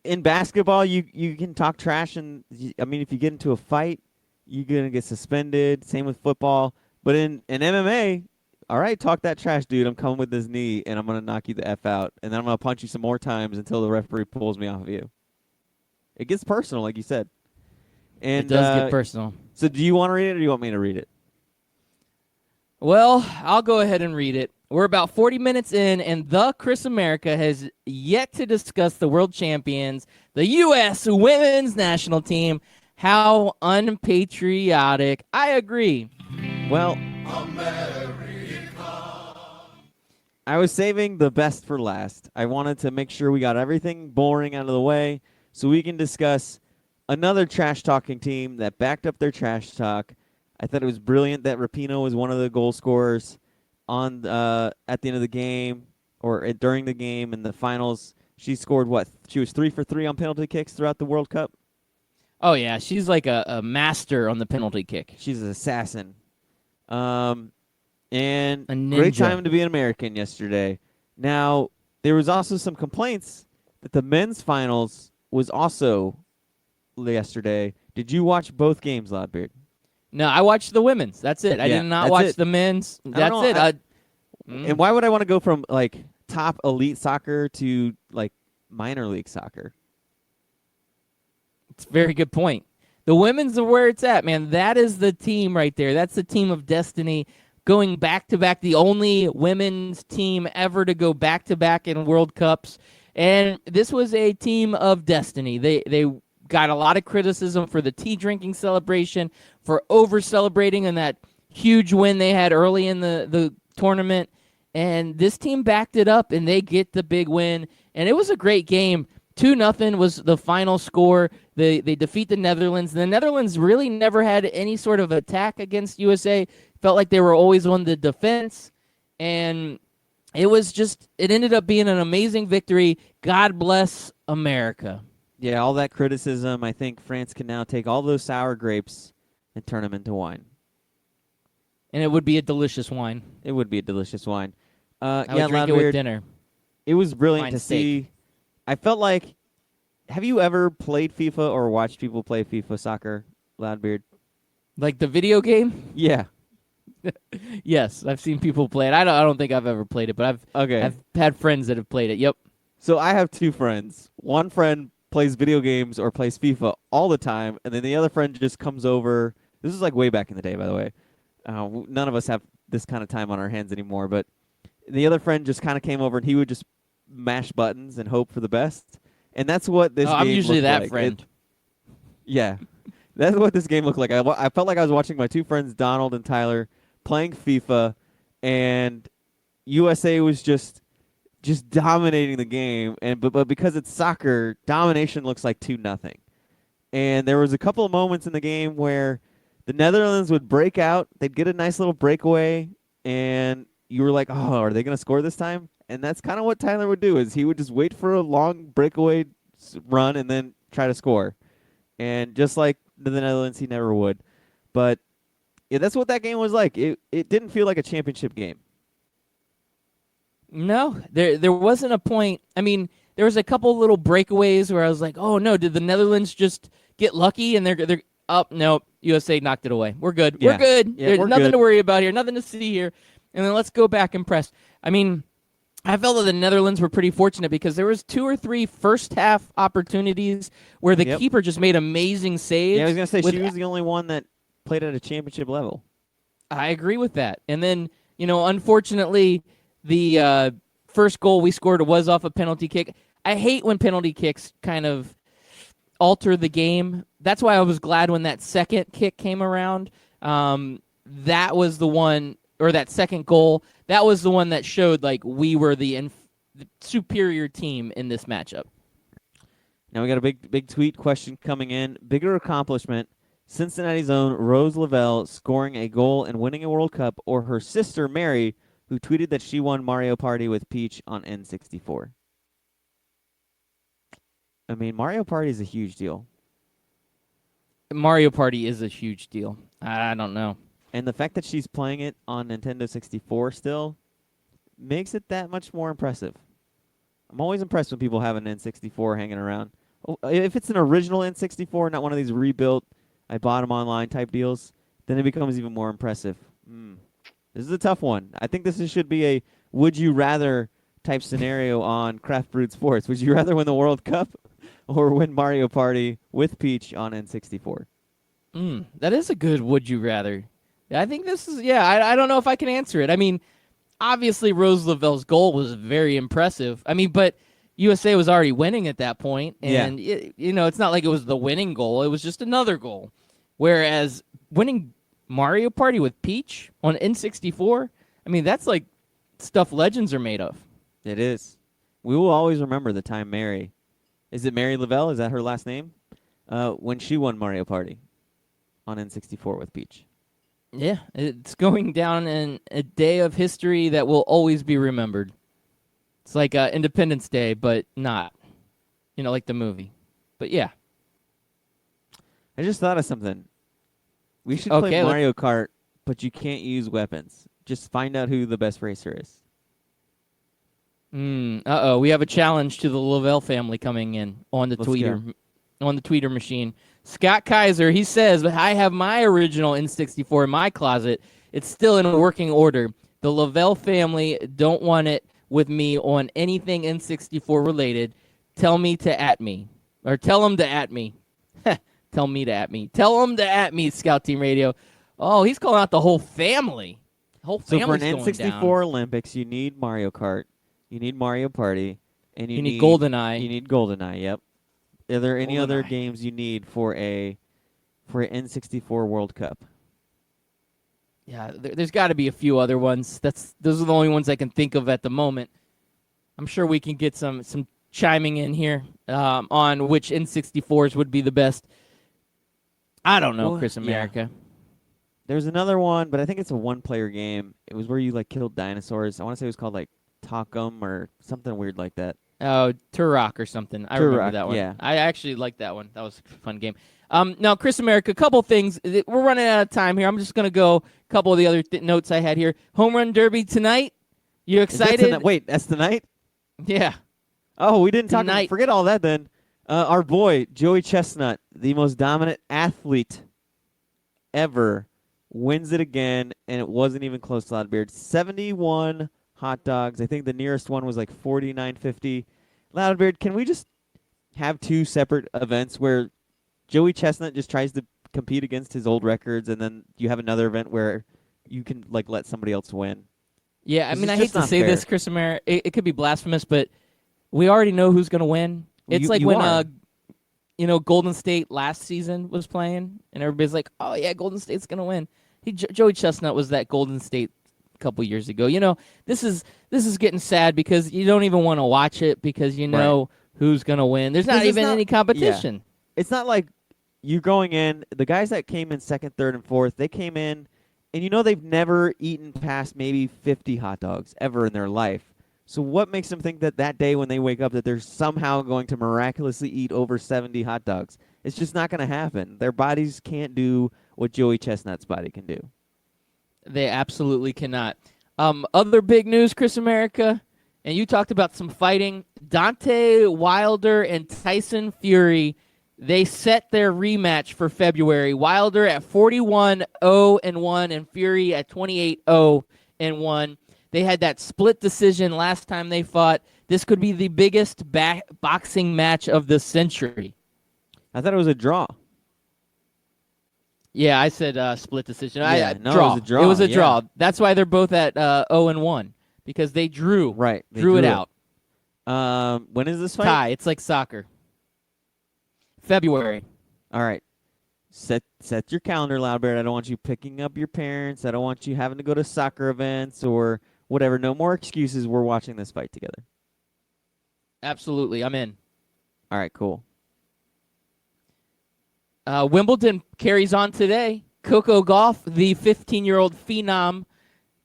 Speaker 1: in basketball, you can talk trash, and I mean, if you get into a fight, you're going to get suspended. Same with football. But in MMA, all right, talk that trash, dude. I'm coming with this knee, and I'm going to knock you the F out. And then I'm going to punch you some more times until the referee pulls me off of you. It gets personal, like you said. And,
Speaker 3: It does get personal.
Speaker 1: So do you want to read it, or do you want me to read it?
Speaker 3: Well, I'll go ahead and read it. We're about 40 minutes in, and the Chris America has yet to discuss the world champions, the U.S. women's national team. How unpatriotic. I agree.
Speaker 1: Well, I was saving the best for last. I wanted to make sure we got everything boring out of the way so we can discuss another trash-talking team that backed up their trash talk. I thought it was brilliant that Rapinoe was one of the goal scorers on at the end of the game or during the game in the finals. She scored what? She was 3 for 3 on penalty kicks throughout the World Cup.
Speaker 3: Oh, yeah. She's like a master on the penalty kick.
Speaker 1: She's an assassin. And
Speaker 3: A ninja.
Speaker 1: great time to be an American yesterday. Now, there was also some complaints that the men's finals was also yesterday. Did you watch both games, Loudbeard?
Speaker 3: No, I watched the women's. That's it. I
Speaker 1: Yeah,
Speaker 3: did not
Speaker 1: that's
Speaker 3: watch
Speaker 1: it.
Speaker 3: the men's.
Speaker 1: I
Speaker 3: That's
Speaker 1: don't
Speaker 3: it.
Speaker 1: know, And why would I want to go from like top elite soccer to like minor league soccer?
Speaker 3: It's a very good point. The women's are where it's at, man. That is the team right there. That's the team of destiny. Going back-to-back, the only women's team ever to go back-to-back in World Cups. And this was a team of destiny. They got a lot of criticism for the tea drinking celebration, for over-celebrating in that huge win they had early in the tournament. And this team backed it up, and they get the big win. And it was a great game. 2-0 was the final score. They defeat the Netherlands. The Netherlands really never had any sort of attack against USA. Felt like they were always on the defense. And it ended up being an amazing victory. God bless America.
Speaker 1: Yeah, all that criticism. I think France can now take all those sour grapes and turn them into wine.
Speaker 3: And it would be a delicious wine.
Speaker 1: It would be a delicious wine.
Speaker 3: I
Speaker 1: yeah,
Speaker 3: would drink it
Speaker 1: Loudbeard,
Speaker 3: with dinner.
Speaker 1: It was brilliant
Speaker 3: Fine
Speaker 1: to
Speaker 3: steak.
Speaker 1: see. I felt like, have you ever played FIFA or watched people play FIFA soccer, Loudbeard?
Speaker 3: Like the video game?
Speaker 1: Yeah.
Speaker 3: Yes, I've seen people play it. I don't think I've ever played it, but I've had friends that have played it. Yep.
Speaker 1: So I have two friends. One friend plays video games or plays FIFA all the time, and then the other friend just comes over. This is like way back in the day, by the way. None of us have this kind of time on our hands anymore, but the other friend just kind of came over, and he would just mash buttons and hope for the best. And that's what this game
Speaker 3: I'm usually
Speaker 1: looked
Speaker 3: that
Speaker 1: like.
Speaker 3: friend.
Speaker 1: Yeah. That's what this game looked like. I felt like I was watching my two friends, Donald and Tyler, playing FIFA, and USA was just dominating the game. But because it's soccer, domination looks like 2-0. And there was a couple of moments in the game where the Netherlands would break out. They'd get a nice little breakaway, and you were like, oh, are they going to score this time? And that's kind of what Tyler would do, is he would just wait for a long breakaway run and then try to score. And just like the Netherlands, he never would. But yeah, that's what that game was like. It didn't feel like a championship game.
Speaker 3: No, there wasn't a point. I mean, there was a couple little breakaways where I was like, oh no, did the Netherlands just get lucky and they're up? No, USA knocked it away. We're good.
Speaker 1: Yeah.
Speaker 3: We're good.
Speaker 1: Yeah,
Speaker 3: There's
Speaker 1: we're
Speaker 3: nothing
Speaker 1: good.
Speaker 3: to worry about here. Nothing to see here. And then let's go back and press. I mean, I felt that the Netherlands were pretty fortunate because there was 2 or 3 first half opportunities where the keeper just made amazing saves.
Speaker 1: Yeah, I was going to say,
Speaker 3: with-
Speaker 1: she was the only one that played at a championship level.
Speaker 3: I agree with that. And then, unfortunately, the first goal we scored was off a penalty kick. I hate when penalty kicks kind of alter the game. That's why I was glad when that second kick came around. That was the one, or that second goal, that was the one that showed like we were the superior team in this matchup.
Speaker 1: Now we got a big tweet question coming in. Bigger accomplishment, Cincinnati's own Rose Lavelle scoring a goal and winning a World Cup, or her sister Mary, who tweeted that she won Mario Party with Peach on N64. I mean, Mario Party is a huge deal.
Speaker 3: Mario Party is a huge deal. I don't know.
Speaker 1: And the fact that she's playing it on Nintendo 64 still makes it that much more impressive. I'm always impressed when people have an N64 hanging around. Oh, if it's an original N64, not one of these rebuilt, I bought them online type deals, then it becomes even more impressive. This is a tough one. I think should be a would you rather type scenario on Craft Brewed Sports. Would you rather win the World Cup or win Mario Party with Peach on N64?
Speaker 3: That is a good would you rather. I think this is, I don't know if I can answer it. I mean, obviously Rose Lavelle's goal was very impressive. I mean, but USA was already winning at that point, and it's not like it was the winning goal. It was just another goal. Whereas winning Mario Party with Peach on N64, I mean, that's like stuff legends are made of.
Speaker 1: It is. We will always remember the time Mary, is it Mary Lavelle? Is that her last name? When she won Mario Party on N64 with Peach.
Speaker 3: Yeah, it's going down in a day of history that will always be remembered. It's like Independence Day, but not, like the movie. But yeah.
Speaker 1: I just thought of something. We should play Mario Kart, but you can't use weapons. Just find out who the best racer is.
Speaker 3: We have a challenge to the Lavelle family coming in on the tweeter machine. Scott Kaiser, he says, I have my original N64 in my closet. It's still in working order. The Lavelle family don't want it with me on anything N64 related. Tell me to at me. Or tell them to at me. Tell me to at me. Tell them to at me, Scout Team Radio. Oh, he's calling out the whole family. The whole family's
Speaker 1: So for an
Speaker 3: going
Speaker 1: N64
Speaker 3: down.
Speaker 1: Olympics, you need Mario Kart, you need Mario Party, and you need
Speaker 3: GoldenEye.
Speaker 1: You need GoldenEye, yep. Are there any other
Speaker 3: GoldenEye.
Speaker 1: games you need for an N64 World Cup?
Speaker 3: Yeah, there's got to be a few other ones. Those are the only ones I can think of at the moment. I'm sure we can get some chiming in here on which N64s would be the best. I don't know, Chris America.
Speaker 1: There's another one, but I think it's a one-player game. It was where you killed dinosaurs. I want to say it was called Talcum or something weird like that.
Speaker 3: Oh, Turok or something. I remember that one.
Speaker 1: Yeah.
Speaker 3: I actually liked that one. That was a fun game. Now, Chris America, a couple things. We're running out of time here. I'm just going to go a couple of the other notes I had here. Home Run Derby tonight. You excited?
Speaker 1: Wait, that's tonight?
Speaker 3: Yeah.
Speaker 1: Oh, we didn't talk
Speaker 3: Tonight.
Speaker 1: Forget all that then. Our boy, Joey Chestnut, the most dominant athlete ever, wins it again, and it wasn't even close to Loudbeard. 71 hot dogs. I think the nearest one was 49.50. Loudbeard, can we just have two separate events where Joey Chestnut just tries to compete against his old records, and then you have another event where you can let somebody else win?
Speaker 3: Yeah, I
Speaker 1: This
Speaker 3: mean,
Speaker 1: is
Speaker 3: I hate
Speaker 1: just
Speaker 3: to
Speaker 1: not
Speaker 3: say
Speaker 1: fair.
Speaker 3: this, Chris America. It could be blasphemous, but we already know who's going to win. It's like
Speaker 1: you
Speaker 3: when
Speaker 1: are.
Speaker 3: Golden State last season was playing, and everybody's like, "Oh yeah, Golden State's gonna win." Joey Chestnut was that Golden State a couple years ago. This is getting sad because you don't even want to watch it because you know who's gonna win. There's not
Speaker 1: Because it's
Speaker 3: even any competition.
Speaker 1: Yeah. It's not like you're going in. The guys that came in second, third, and fourth, they came in, and they've never eaten past maybe 50 hot dogs ever in their life. So what makes them think that day when they wake up that they're somehow going to miraculously eat over 70 hot dogs? It's just not going to happen. Their bodies can't do what Joey Chestnut's body can do.
Speaker 3: They absolutely cannot. Other big news, Chris America, and you talked about some fighting. Dante Wilder and Tyson Fury, they set their rematch for February. Wilder at 41-0-1 and Fury at 28-0-1. They had that split decision last time they fought. This could be the biggest boxing match of the century.
Speaker 1: I thought it was a draw.
Speaker 3: Yeah, I said split decision.
Speaker 1: Yeah,
Speaker 3: Draw.
Speaker 1: it was a draw.
Speaker 3: It was a
Speaker 1: yeah.
Speaker 3: draw. That's why they're both at 0-1 because they drew.
Speaker 1: Right. They
Speaker 3: drew it
Speaker 1: drew
Speaker 3: out.
Speaker 1: When is this fight?
Speaker 3: Tie. It's like soccer. February.
Speaker 1: All right. Set your calendar, Loudbeard. I don't want you picking up your parents. I don't want you having to go to soccer events or whatever. No more excuses. We're watching this fight together.
Speaker 3: Absolutely. I'm in.
Speaker 1: All right, cool.
Speaker 3: Wimbledon carries on today. Coco Gauff, the 15-year-old phenom,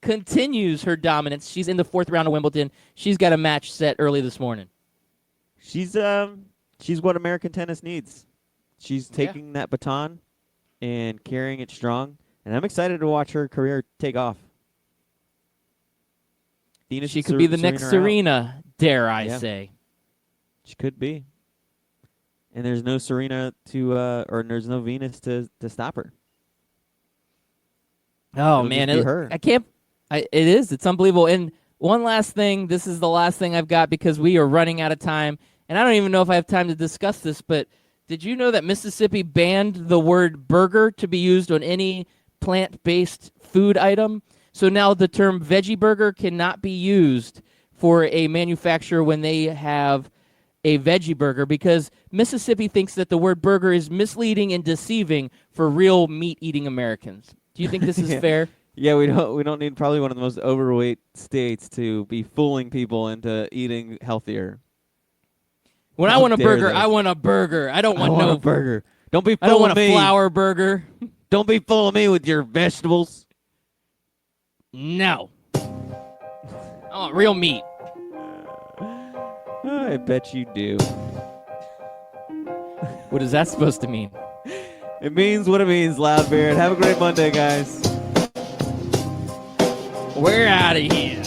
Speaker 3: continues her dominance. She's in the fourth round of Wimbledon. She's got a match set early this morning.
Speaker 1: She's what American tennis needs. She's taking that baton and carrying it strong, and I'm excited to watch her career take off. Venus
Speaker 3: She
Speaker 1: and
Speaker 3: could be the next
Speaker 1: are out.
Speaker 3: Serena, dare I
Speaker 1: Yeah.
Speaker 3: say.
Speaker 1: She could be. And there's no Serena or there's no Venus to stop her.
Speaker 3: Oh
Speaker 1: It'll
Speaker 3: man,
Speaker 1: just be her.
Speaker 3: It is. It's unbelievable. And one last thing. This is the last thing I've got because we are running out of time. And I don't even know if I have time to discuss this, but did you know that Mississippi banned the word burger to be used on any plant-based food item? So now the term veggie burger cannot be used for a manufacturer when they have a veggie burger because Mississippi thinks that the word burger is misleading and deceiving for real meat-eating Americans. Do you think this is fair?
Speaker 1: Yeah, we don't need probably one of the most overweight states to be fooling people into eating healthier.
Speaker 3: When I want a burger, I want a burger. I don't want
Speaker 1: a burger. Don't be
Speaker 3: I don't
Speaker 1: fooling
Speaker 3: want
Speaker 1: me.
Speaker 3: a flour burger.
Speaker 1: Don't be fooling me with your vegetables.
Speaker 3: No. I want real meat.
Speaker 1: I bet you do.
Speaker 3: What is that supposed to mean?
Speaker 1: It means what it means, Loudbeard. Have a great Monday, guys.
Speaker 3: We're out of here.